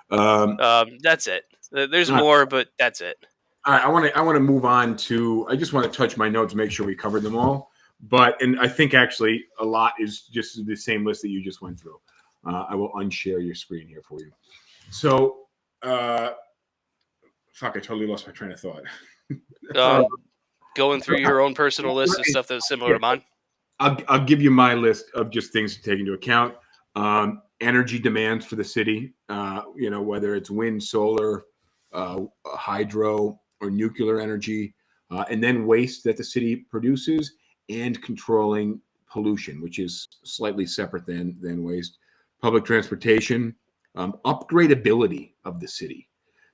S4: That's it. There's more, but that's it.
S2: All right, I want to move on to. I just want to touch my notes, make sure we covered them all. And I think actually a lot is just the same list that you just went through. I will unshare your screen here for you. So, fuck, I totally lost my train of thought.
S4: Going through your own personal list of stuff that's similar to mine.
S2: I'll give you my list of just things to take into account. Energy demands for the city, whether it's wind, solar, hydro, or nuclear energy, and then waste that the city produces, and controlling pollution, which is slightly separate than waste. Public transportation, upgradability of the city,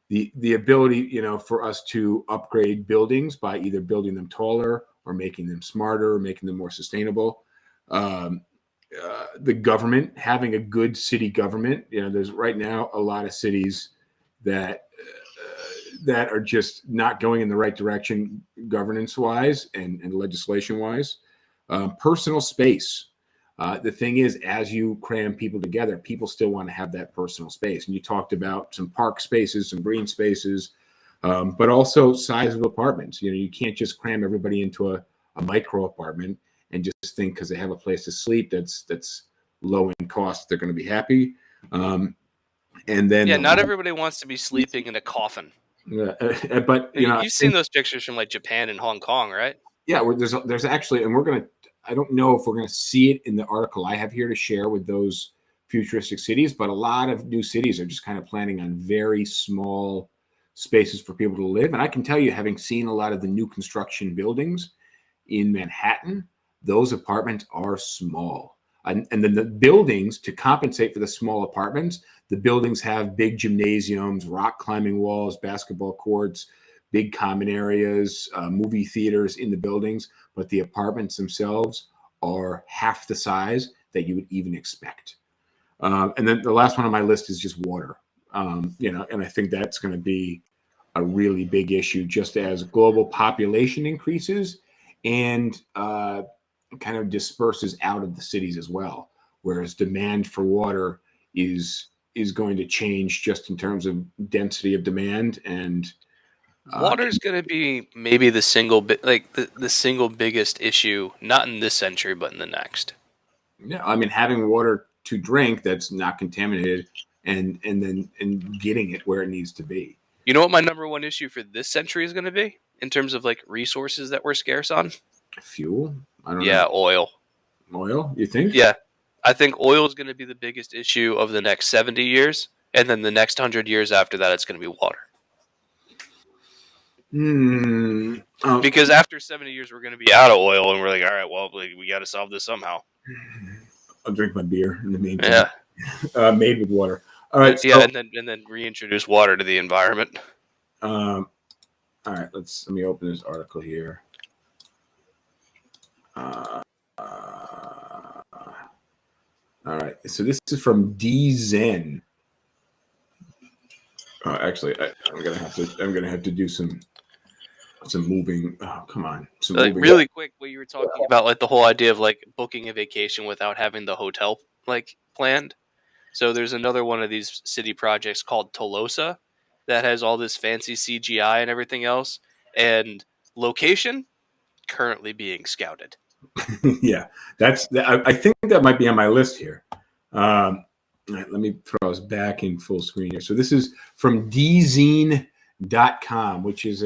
S2: the ability for us to upgrade buildings by either building them taller or making them smarter, or making them more sustainable. The government, having a good city government. There's right now a lot of cities that are just not going in the right direction governance wise and legislation wise. Personal space. The thing is, as you cram people together, people still want to have that personal space. And you talked about some park spaces, some green spaces, but also size of apartments. You can't just cram everybody into a micro apartment and just think because they have a place to sleep that's low in cost, they're going to be happy. And then
S4: not everybody wants to be sleeping in a coffin.
S2: But
S4: you've seen those pictures from like Japan and Hong Kong, right?
S2: Yeah, there's actually, and I don't know if we're gonna see it in the article I have here to share with those futuristic cities, but a lot of new cities are just kind of planning on very small spaces for people to live. And I can tell you, having seen a lot of the new construction buildings in Manhattan, those apartments are small. And then the buildings, to compensate for the small apartments, the buildings have big gymnasiums, rock climbing walls, basketball courts, big common areas, movie theaters in the buildings, but the apartments themselves are half the size that you would even expect. And then the last one on my list is just water. And I think that's going to be a really big issue just as global population increases and kind of disperses out of the cities as well. Whereas demand for water is going to change just in terms of density of demand, and
S4: water is going to be maybe the single the single biggest issue, not in this century but in the next.
S2: Yeah, I mean, having water to drink that's not contaminated, and getting it where it needs to be.
S4: You know what my number one issue for this century is going to be in terms of like resources that we're scarce on?
S2: Fuel? I don't know.
S4: Oil.
S2: Oil? You think?
S4: Yeah. I think oil is going to be the biggest issue of the next 70 years, and then the next 100 years after that, it's going to be water. Because after 70 years, we're going to be out of oil, and we're like, all right, well, we got to solve this somehow.
S2: I'll drink my beer in the meantime. Yeah. Made with water. All right.
S4: Yeah, and then reintroduce water to the environment.
S2: All right. Let me open this article here. All right. So this is from DZen. Actually, I'm gonna have to do some moving. Oh, come on.
S4: Moving. Really quick, what you were talking about, like the whole idea of like booking a vacation without having the hotel like planned. So there's another one of these city projects called Tolosa that has all this fancy CGI and everything else. And Location currently being scouted.
S2: Yeah, I think that might be on my list here. All right, let me throw us back in full screen here. So this is from dzine.com, which is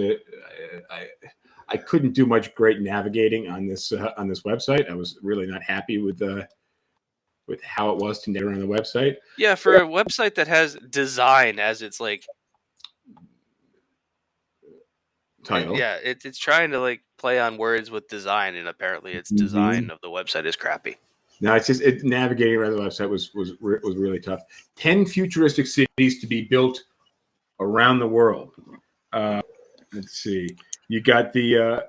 S2: I couldn't do much great navigating on this website. I was really not happy with how it was to navigate on the website.
S4: Yeah, for a website that has design as its like
S2: Title.
S4: Yeah, it's trying to like play on words with design, and apparently its design of the website is crappy.
S2: No, it's just navigating around the website was really tough. 10 futuristic cities to be built around the world. Let's see. You got the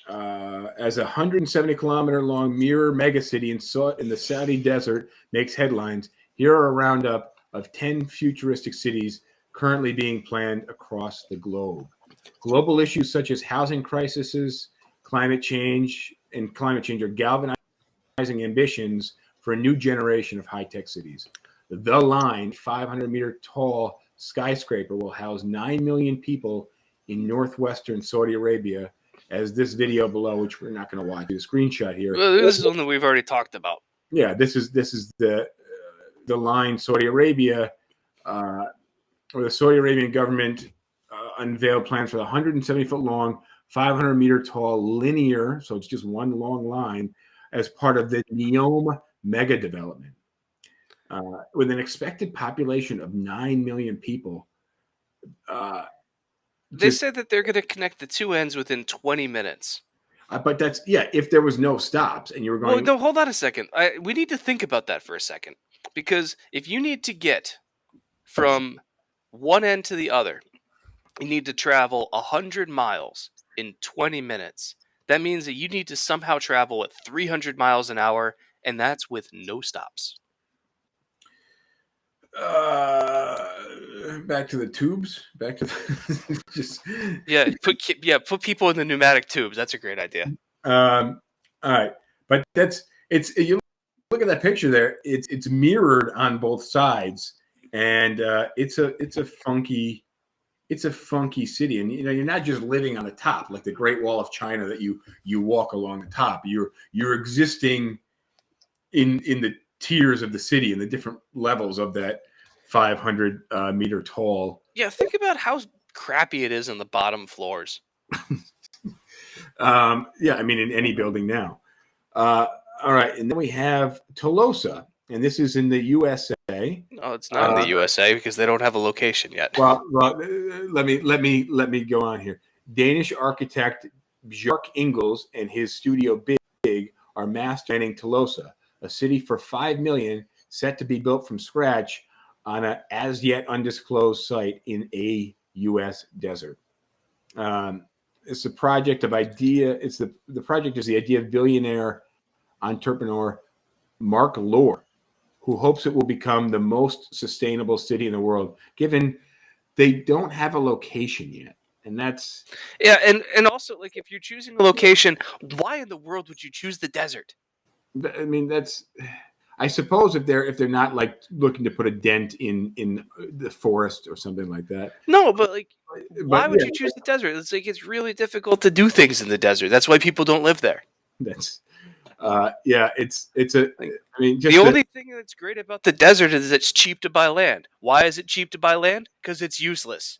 S2: as a 170 kilometer long mirror megacity in the Saudi desert makes headlines. Here are a roundup of 10 futuristic cities currently being planned across the globe. Global issues such as housing crises, climate change are galvanizing ambitions for a new generation of high-tech cities. The Line, 500-meter tall skyscraper, will house 9 million people in northwestern Saudi Arabia, as this video below, which we're not going to watch, the screenshot here.
S4: Well, this is one that we've already talked about.
S2: Yeah, this is the Line, Saudi Arabia, where the Saudi Arabian government unveiled plans for the 170-foot long, 500-meter tall linear, so it's just one long line, as part of the Neom mega development. With an expected population of 9 million people.
S4: They said that they're going to connect the two ends within 20 minutes.
S2: But that's, if there was no stops and you were going...
S4: Well, no, hold on a second. We need to think about that for a second. Because if you need to get from one end to the other, you need to travel 100 miles in 20 minutes. That means that you need to somehow travel at 300 miles an hour, and that's with no stops.
S2: Back to the tubes. Back to
S4: put people in the pneumatic tubes. That's a great idea.
S2: All right, but you look at that picture there. It's mirrored on both sides, and it's a funky city, and you're not just living on the top like the Great Wall of China that you walk along the top. You're existing in the tiers of the city and the different levels of that 500 meter tall.
S4: Yeah, think about how crappy it is in the bottom floors.
S2: I mean, in any building now. All right, and then we have Tolosa, and this is in the USA.
S4: No, it's not in the USA because they don't have a location yet.
S2: Well, let me go on here. Danish architect Bjarke Ingels and his studio Big are master planning Tolosa, a city for 5 million, set to be built from scratch on an as yet undisclosed site in a U.S. desert. It's a project of idea. The project is the idea of billionaire entrepreneur Mark Lohr, who hopes it will become the most sustainable city in the world, given they don't have a location yet. And that's...
S4: Yeah, and also, like, if you're choosing a location, why in the world would you choose the desert?
S2: I mean, that's... I suppose if they're not like looking to put a dent in the forest or something like that.
S4: No, but like, why would you choose the desert? It's like it's really difficult to do things in the desert. That's why people don't live there.
S2: That's it's a. I mean,
S4: the only thing that's great about the desert is it's cheap to buy land. Why is it cheap to buy land? Because it's useless.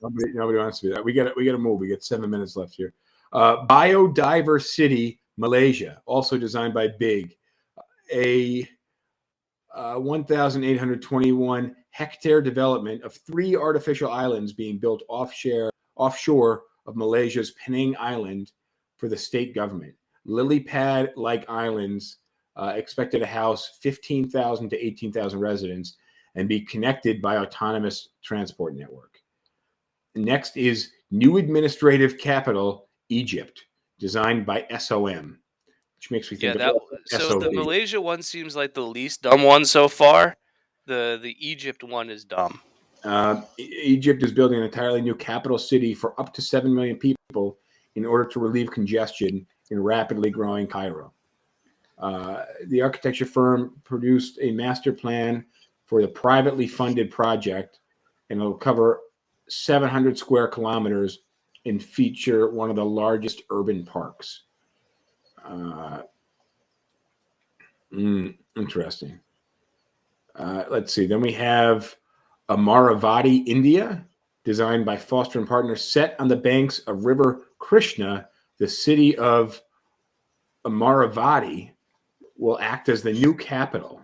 S2: Nobody wants to do that. We got to move. We got 7 minutes left here. Biodiverse City, Malaysia, also designed by Big. A 1,821 hectare development of 3 artificial islands being built offshore of Malaysia's Penang Island for the state government. Lily pad-like islands expected to house 15,000 to 18,000 residents and be connected by autonomous transport network. Next is new administrative capital, Egypt, designed by SOM. Which makes me think
S4: so the Malaysia one seems like the least dumb one so far. The Egypt one is dumb.
S2: Egypt is building an entirely new capital city for up to 7 million people in order to relieve congestion in rapidly growing Cairo. The architecture firm produced a master plan for the privately funded project, and it'll cover 700 square kilometers and feature one of the largest urban parks. Interesting. Let's see. Then we have Amaravati, India, designed by Foster and Partners, set on the banks of River Krishna. The city of Amaravati will act as the new capital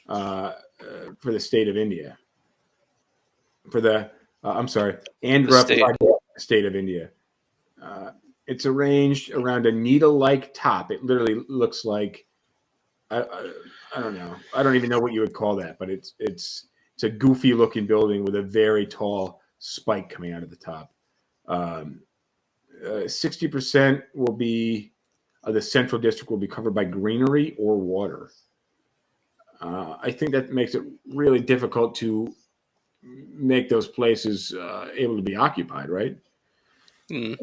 S2: for the state of India. For the, Andhra Pradesh state of India. It's arranged around a needle-like top. It literally looks like, I don't know. I don't even know what you would call that, but it's a goofy-looking building with a very tall spike coming out of the top. 60% will be the central district will be covered by greenery or water. I think that makes it really difficult to make those places able to be occupied, right? I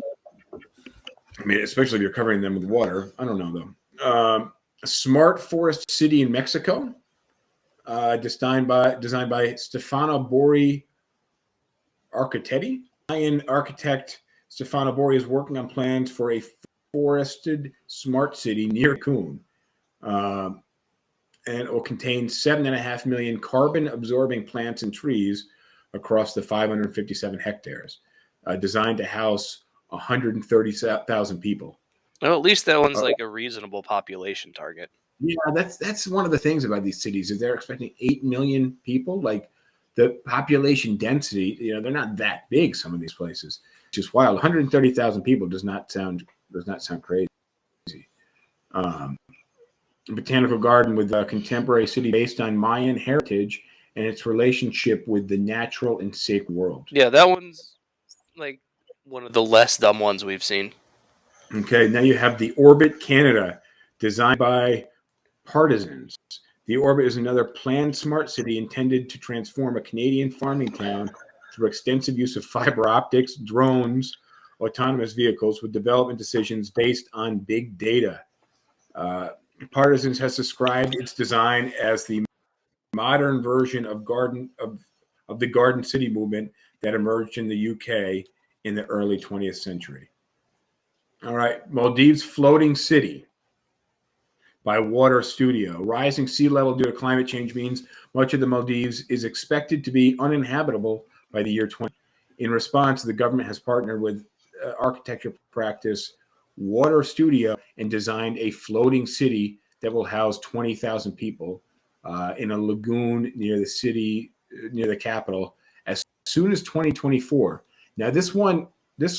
S2: mean, especially if you're covering them with water. I don't know, though. A smart forest city in Mexico, designed by Stefano Bori Architetti. Italian architect Stefano Bori is working on plans for a forested smart city near Cancun. And it will contain 7.5 million carbon-absorbing plants and trees across the 557 hectares, designed to house 130,000 people.
S4: Well, at least that one's like a reasonable population target.
S2: Yeah, that's one of the things about these cities is they're expecting 8 million people. Like the population density, they're not that big. Some of these places, which is wild. 130,000 people does not sound crazy. Botanical garden with a contemporary city based on Mayan heritage and its relationship with the natural and sacred world.
S4: Yeah, that one's like one of the less dumb ones we've seen.
S2: Okay, now you have the Orbit Canada, designed by Partisans. The Orbit is another planned smart city intended to transform a Canadian farming town through extensive use of fiber optics, drones, autonomous vehicles with development decisions based on big data. Partisans has described its design as the modern version of the Garden City movement that emerged in the UK in the early 20th century. All right, Maldives Floating City by Water Studio. Rising sea level due to climate change means much of the Maldives is expected to be uninhabitable by the year 20. In response, the government has partnered with architecture practice Water Studio and designed a floating city that will house 20,000 people in a lagoon near the capital as soon as 2024. Now, this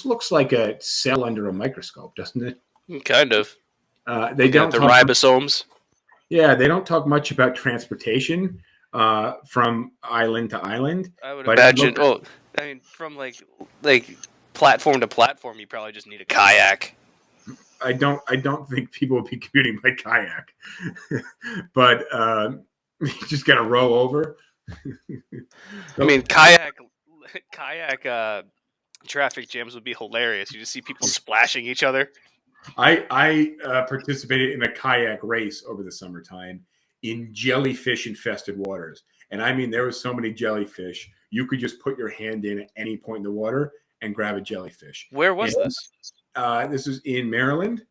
S2: looks like a cell under a microscope, doesn't it?
S4: Kind of.
S2: They don't
S4: the ribosomes.
S2: Yeah, they don't talk much about transportation from island to island.
S4: I would imagine. From like platform to platform, you probably just need a kayak.
S2: I don't think people will be commuting by kayak, but you just got to row over.
S4: I mean, kayak traffic jams would be hilarious. You just see people splashing each other.
S2: I participated in a kayak race over the summertime in jellyfish infested waters, and I mean there were so many jellyfish you could just put your hand in at any point in the water and grab a jellyfish.
S4: Where was this?
S2: This was in Maryland,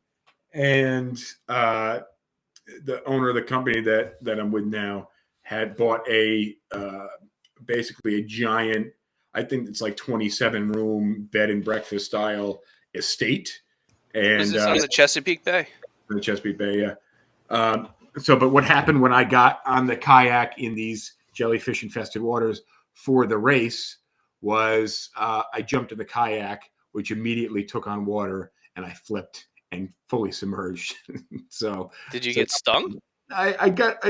S2: and the owner of the company that I'm with now had bought basically a giant, I think it's like 27 room bed and breakfast style estate. And
S4: was this on the Chesapeake Bay?
S2: The Chesapeake Bay, yeah. But what happened when I got on the kayak in these jellyfish infested waters for the race was I jumped in the kayak, which immediately took on water, and I flipped and fully submerged. So
S4: did you get stung?
S2: I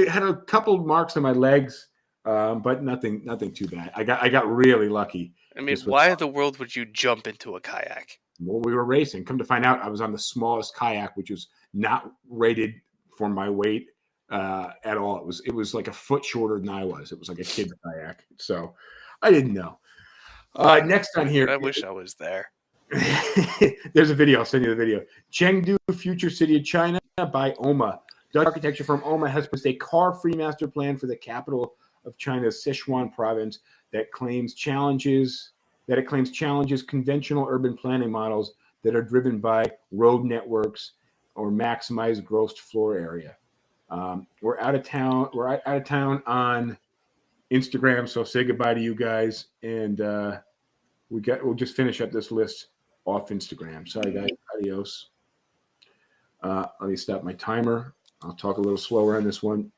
S2: had a couple marks on my legs, but nothing too bad. I got really lucky.
S4: I mean, why in the world would you jump into a kayak?
S2: Well, we were racing. Come to find out, I was on the smallest kayak, which was not rated for my weight at all. It was like a foot shorter than I was. It was like a kid's kayak. So I didn't know. Next on here.
S4: I wish I was there.
S2: There's a video. I'll send you the video. Chengdu, future city of China by OMA. Dutch architecture firm OMA has produced a car-free master plan for the capital of China's Sichuan province that claims challenges that it claims challenges conventional urban planning models that are driven by road networks or maximize gross floor area. We're out of town. We're out of town on Instagram, so say goodbye to you guys, and we'll just finish up this list off Instagram. Sorry, guys. Adios. Let me stop my timer. I'll talk a little slower on this one.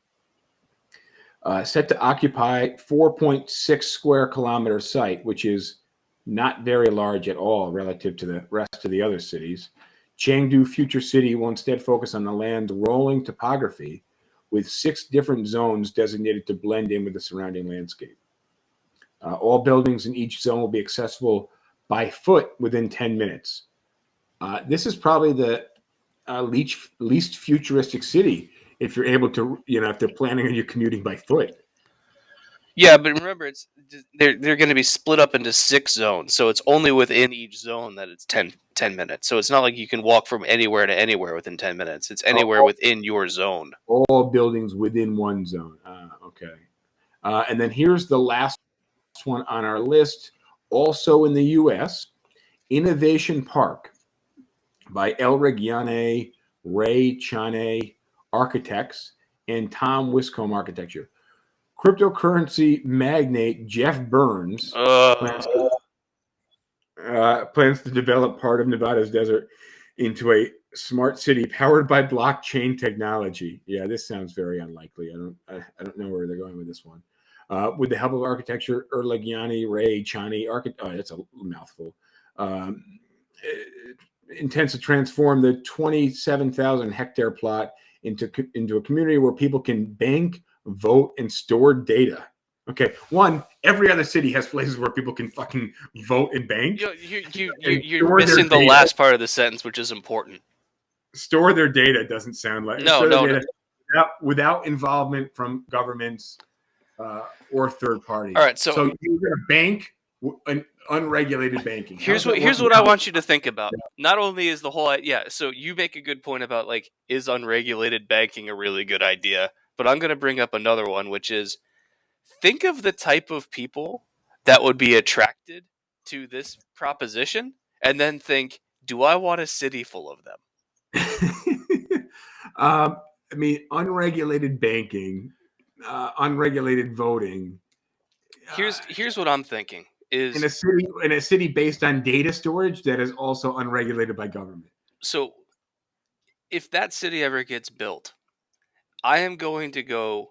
S2: Set to occupy 4.6 square kilometer site, which is not very large at all relative to the rest of the other cities. Chengdu Future City will instead focus on the land's rolling topography with 6 different zones designated to blend in with the surrounding landscape. All buildings in each zone will be accessible by foot within 10 minutes. This is probably the least futuristic city if you're able to, if they're planning on you commuting by foot.
S4: Yeah, but remember, they're going to be split up into 6 zones, so it's only within each zone that it's 10 minutes. So it's not like you can walk from anywhere to anywhere within 10 minutes. It's anywhere within your zone.
S2: All buildings within one zone. Okay. And then here's the last one on our list, also in the U.S., Innovation Park by El Reggiane, Ray Chane Architects, and Tom Wiscombe Architecture. Cryptocurrency magnate Jeff Burns plans to develop part of Nevada's desert into a smart city powered by blockchain technology. Yeah, this sounds very unlikely. I don't know where they're going with this one. With the help of architecture, Erlegiani, Ray, Chani, that's a mouthful. Intends to transform the 27,000 hectare plot into a community where people can bank, vote, and store data. Okay, every other city has places where people can fucking vote and bank.
S4: You're missing the last part of the sentence, which is important.
S2: Store their data doesn't sound like
S4: no.
S2: Without involvement from governments or third parties.
S4: All right, so
S2: you're going to bank an unregulated banking.
S4: Here's what I want you to think about. Not only is the whole so you make a good point about is unregulated banking a really good idea, but I'm going to bring up another one, which is think of the type of people that would be attracted to this proposition, and then think, do I want a city full of them?
S2: I mean, unregulated banking, unregulated voting.
S4: Here's what I'm thinking. Is
S2: in a city based on data storage that is also unregulated by government.
S4: So if that city ever gets built, I am going to go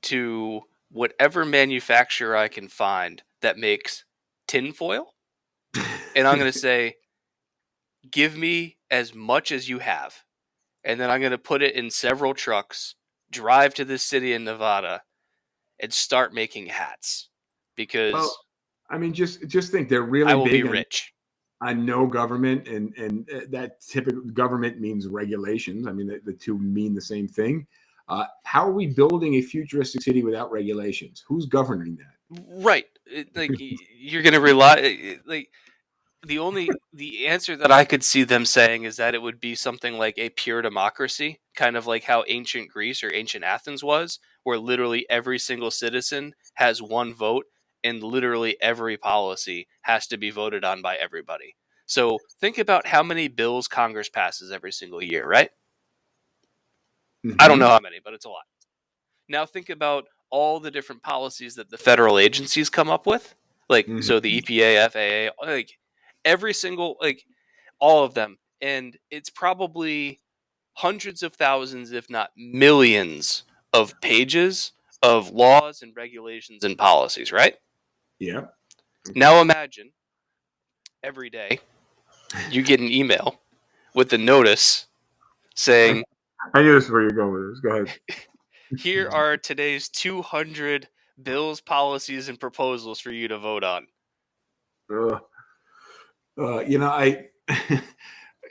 S4: to whatever manufacturer I can find that makes tinfoil, and I'm going to say, give me as much as you have, and then I'm going to put it in several trucks, drive to this city in Nevada, and start making hats. Because
S2: I mean, just think they're really
S4: I will
S2: big
S4: be rich.
S2: On no government, and that typical government means regulations. I mean, the two mean the same thing. How are we building a futuristic city without regulations? Who's governing that?
S4: Right. You're going to rely the answer that I could see them saying is that it would be something like a pure democracy, kind of like how ancient Greece or ancient Athens was, where literally every single citizen has one vote and literally every policy has to be voted on by everybody. So think about how many bills Congress passes every single year, right? Mm-hmm. I don't know how many, but it's a lot. Now think about all the different policies that the federal agencies come up with. So the EPA, FAA, every single, all of them. And it's probably hundreds of thousands, if not millions, of pages of laws and regulations and policies, right?
S2: Yeah.
S4: Now imagine every day you get an email with a notice saying,
S2: I knew this is where you're going with this. Go ahead.
S4: Here are today's 200 bills, policies, and proposals for you to vote on.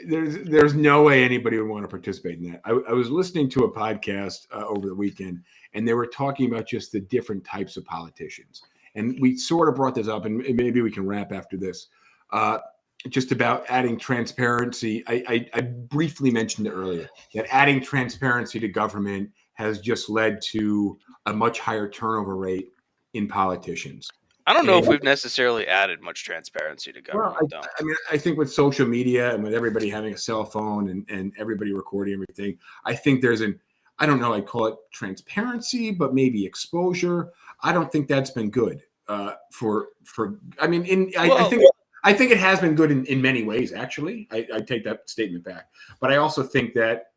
S2: There's no way anybody would want to participate in that. I was listening to a podcast over the weekend, and they were talking about just the different types of politicians. And we sort of brought this up, and maybe we can wrap after this, just about adding transparency. I briefly mentioned it earlier, that adding transparency to government has just led to a much higher turnover rate in politicians.
S4: I don't know if
S2: And,
S4: we've necessarily added much transparency to
S2: well,
S4: government, though.
S2: I mean, I think with social media and with everybody having a cell phone and everybody recording everything, I think there's I don't know, I'd call it transparency, but maybe exposure. I don't think that's been good I mean, I think it has been good in many ways, actually. I take that statement back. But I also think that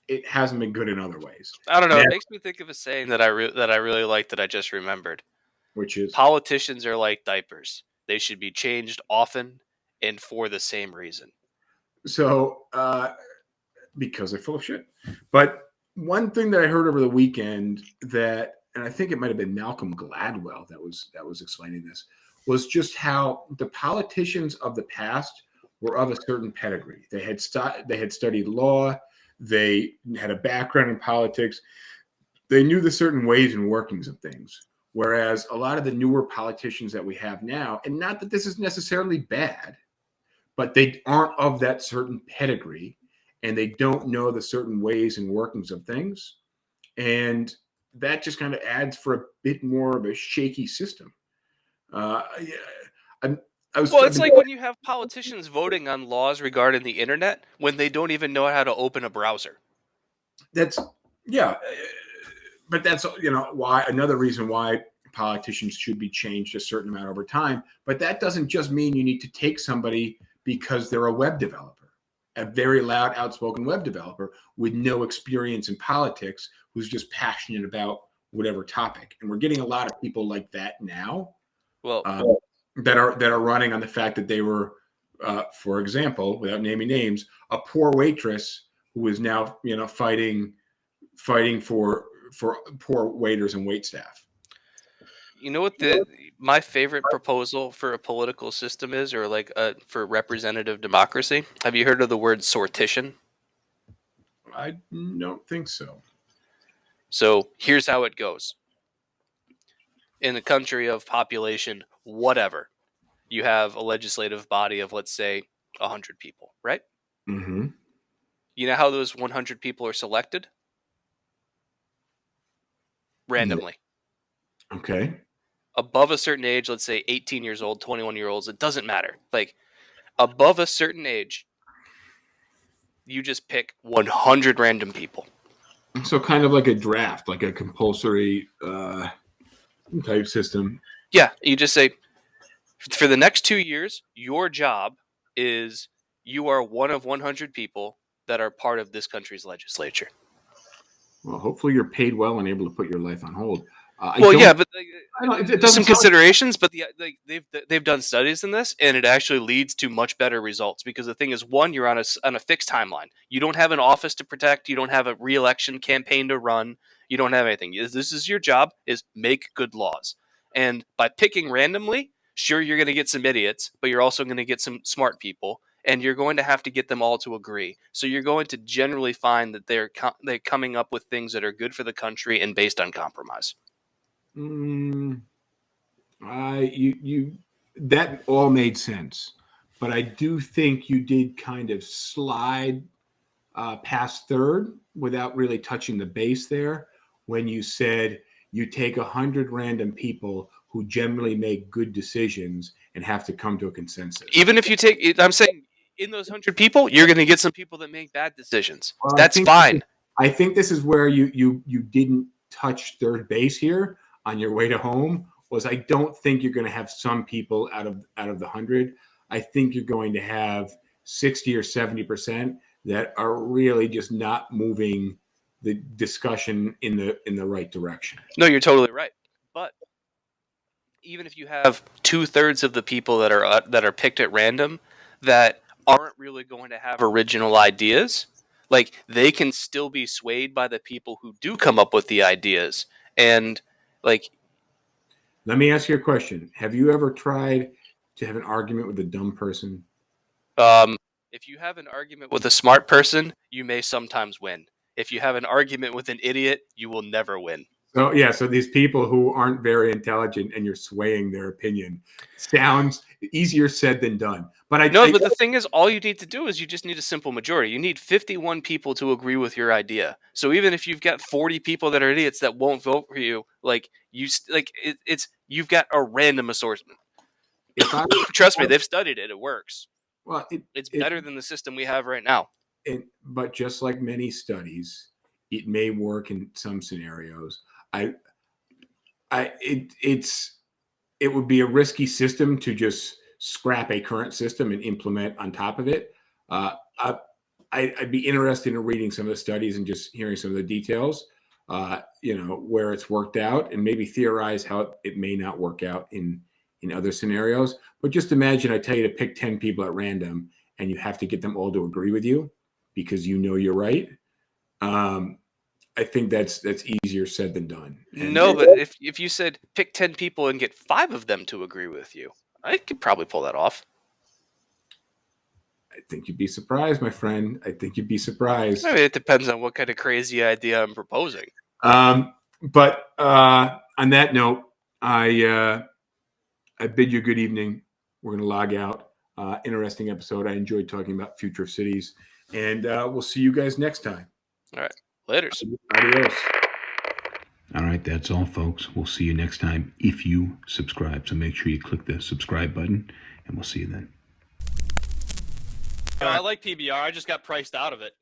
S2: it hasn't been good in other ways.
S4: I don't know. It makes me think of a saying that I really like that I just remembered.
S2: Which is
S4: Politicians are like diapers. They should be changed often and for the same reason.
S2: so because they're full of shit. But one thing that I heard over the weekend and I think it might have been Malcolm Gladwell that was explaining this, was just how the politicians of the past were of a certain pedigree. They had studied law. They had a background in politics. They knew the certain ways and workings of things. Whereas a lot of the newer politicians that we have now, and not that this is necessarily bad, but they aren't of that certain pedigree and they don't know the certain ways and workings of things. And that just kind of adds for a bit more of a shaky system.
S4: It's like when you have politicians voting on laws regarding the internet when they don't even know how to open a browser.
S2: But that's why another reason why politicians should be changed a certain amount over time. But that doesn't just mean you need to take somebody because they're a web developer, a very loud, outspoken web developer with no experience in politics, who's just passionate about whatever topic. And we're getting a lot of people like that now.
S4: Well,
S2: that are running on the fact that they were, for example, without naming names, a poor waitress who is now fighting for poor waiters and wait staff.
S4: You know what my favorite proposal for a political system is, or for representative democracy? Have you heard of the word sortition?
S2: I don't think so.
S4: So here's how it goes. In a country of population whatever, you have a legislative body of, let's say, 100 people, right?
S2: Mm-hmm.
S4: You know how those 100 people are selected? Randomly.
S2: Okay.
S4: Above a certain age, let's say 18 years old, 21-year-olds, it doesn't matter. Like, above a certain age, you just pick 100 random people.
S2: So kind of like a draft, like a compulsory type system.
S4: Yeah, you just say, for the next 2 years, your job is you are one of 100 people that are part of this country's legislature.
S2: Well, hopefully you're paid well and able to put your life on hold.
S4: But there's some considerations. But they've done studies in this, and it actually leads to much better results. Because the thing is, one, you're on a fixed timeline. You don't have an office to protect. You don't have a re-election campaign to run. You don't have anything. This is your job: is make good laws. And by picking randomly, sure, you're going to get some idiots, but you're also going to get some smart people. And you're going to have to get them all to agree. So you're going to generally find that they're coming up with things that are good for the country and based on compromise.
S2: That all made sense, but I do think you did kind of slide past third without really touching the base there when you said you take 100 random people who generally make good decisions and have to come to a consensus.
S4: Even if you take, I'm saying, in those 100 people, you're going to get some people that make bad decisions.
S2: Well,
S4: that's fine.
S2: I think this is where you didn't touch third base here on your way to home. Was I don't think you're going to have some people out of the 100. I think you're going to have 60 or 70% that are really just not moving the discussion in the right direction.
S4: No, you're totally right. But even if you have 2/3 of the people that are picked at random that aren't really going to have original ideas, like, they can still be swayed by the people who do come up with the ideas. And like,
S2: let me ask you a question. Have you ever tried to have an argument with a dumb person?
S4: If you have an argument with a smart person, you may sometimes win. If you have an argument with an idiot, you will never win.
S2: So these people who aren't very intelligent and you're swaying their opinion sounds easier said than done. But
S4: the thing is, all you need to do is you just need a simple majority. You need 51 people to agree with your idea. So even if you've got 40 people that are idiots that won't vote for you, it's You've got a random assortment. Trust me, they've studied it. It works.
S2: Well,
S4: it's better than the system we have right now.
S2: But just like many studies, it may work in some scenarios. It would be a risky system to just scrap a current system and implement on top of it. I'd be interested in reading some of the studies and just hearing some of the details, where it's worked out, and maybe theorize how it may not work out in other scenarios. But just imagine I tell you to pick 10 people at random and you have to get them all to agree with you because you're right. I think that's easier said than done.
S4: But if you said pick 10 people and get 5 of them to agree with you, I could probably pull that off.
S2: I think you'd be surprised, my friend. I think you'd be surprised.
S4: I mean, it depends on what kind of crazy idea I'm proposing.
S2: But on that note, I bid you good evening. We're going to log out. Interesting episode. I enjoyed talking about future of cities. And we'll see you guys next time.
S4: All right. Laters.
S2: Adios.
S1: All right, that's all, folks. We'll see you next time if you subscribe. So make sure you click the subscribe button, and we'll see you then.
S5: I like PBR. I just got priced out of it.